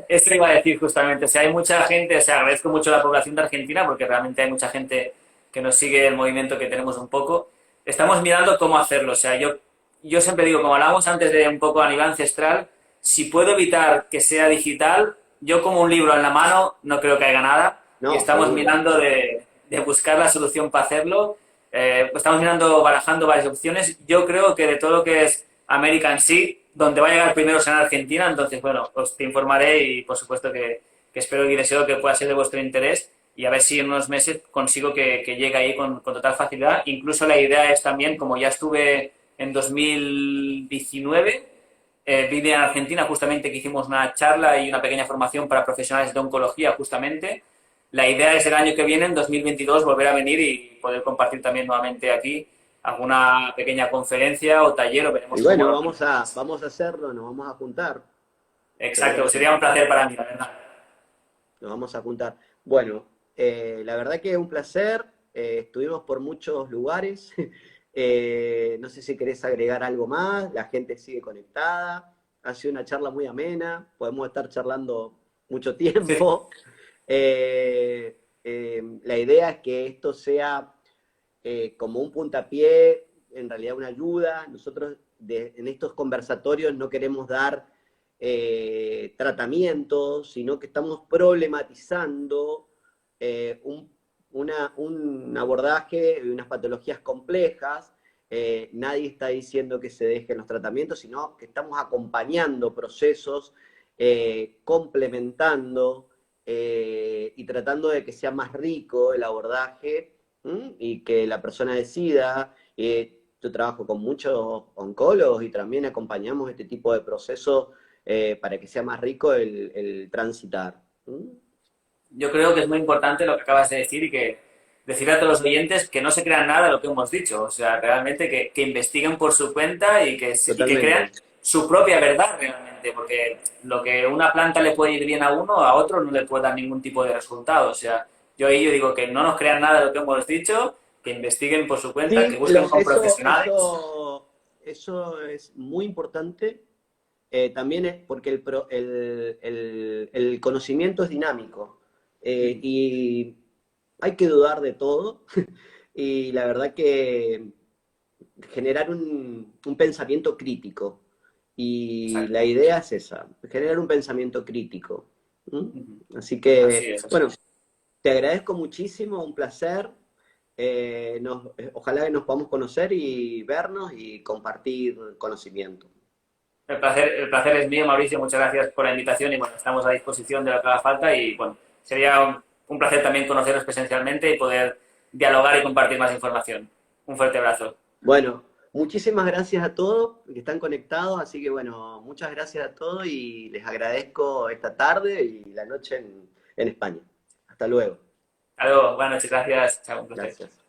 Eso iba a decir justamente, o sea, hay mucha gente, o sea, agradezco mucho a la población de Argentina porque realmente hay mucha gente que nos sigue el movimiento que tenemos un poco. Estamos mirando cómo hacerlo, o sea, yo siempre digo, como hablábamos antes de un poco a nivel ancestral, si puedo evitar que sea digital, yo como un libro en la mano no creo que haya nada y No, estamos seguro. mirando de buscar la solución para hacerlo. Estamos mirando, barajando varias opciones. Yo creo que de todo lo que es América en sí, donde va a llegar primero será Argentina, entonces, bueno, os te informaré y por supuesto que espero y deseo que pueda ser de vuestro interés y a ver si en unos meses consigo que llegue ahí con total facilidad. Incluso la idea es también, como ya estuve en 2019, vine a Argentina justamente que hicimos una charla y una pequeña formación para profesionales de oncología justamente. La idea es el año que viene, en 2022, volver a venir y poder compartir también nuevamente aquí alguna pequeña conferencia o taller o Y veremos cómo bueno, lo organizamos. vamos a hacerlo, nos vamos a juntar, Exacto, seguramente. sería un placer para mí, la verdad. Nos vamos a juntar. Bueno, la verdad que es un placer. Estuvimos por muchos lugares. No sé si querés agregar algo más. La gente sigue conectada. Ha sido una charla muy amena. Podemos estar charlando mucho Sí. tiempo. La idea es que esto sea como un puntapié, en realidad una ayuda. Nosotros en estos conversatorios no queremos dar tratamientos, sino que estamos problematizando un abordaje de unas patologías complejas. Nadie está diciendo que se dejen los tratamientos, sino que estamos acompañando procesos, complementando y tratando de que sea más rico el abordaje. Y que la persona decida. Yo trabajo con muchos oncólogos y también acompañamos este tipo de procesos para que sea más rico el transitar. Yo creo que es muy importante lo que acabas de decir y que decir a todos los oyentes que no se crean nada de lo que hemos dicho. O sea, realmente que investiguen por su cuenta y que crean Totalmente. su propia verdad realmente. Porque lo que una planta le puede ir bien a uno, a otro no le puede dar ningún tipo de resultado. O sea, yo digo que no nos crean nada de lo que hemos dicho, que investiguen por su cuenta, que Sí, busquen con profesionales. eso es muy importante. También es porque el conocimiento es dinámico y hay que dudar de todo. Y la verdad que generar un pensamiento crítico. Y la Exacto. idea es esa, generar un pensamiento crítico. ¿Mm? Así Así que, es, así bueno, es. te agradezco muchísimo, un placer. Ojalá que nos podamos conocer y vernos y compartir conocimiento. El placer es mío, Mauricio. Muchas gracias por la invitación y bueno, estamos a disposición de lo que haga falta y bueno, sería un placer también conoceros presencialmente y poder dialogar y compartir más información. Un fuerte abrazo. Bueno, muchísimas gracias a todos que están conectados, así que bueno, muchas gracias a todos y les agradezco esta tarde y la noche en España. Hasta luego. Hasta luego, buenas noches, gracias. Chao, un placer. Gracias.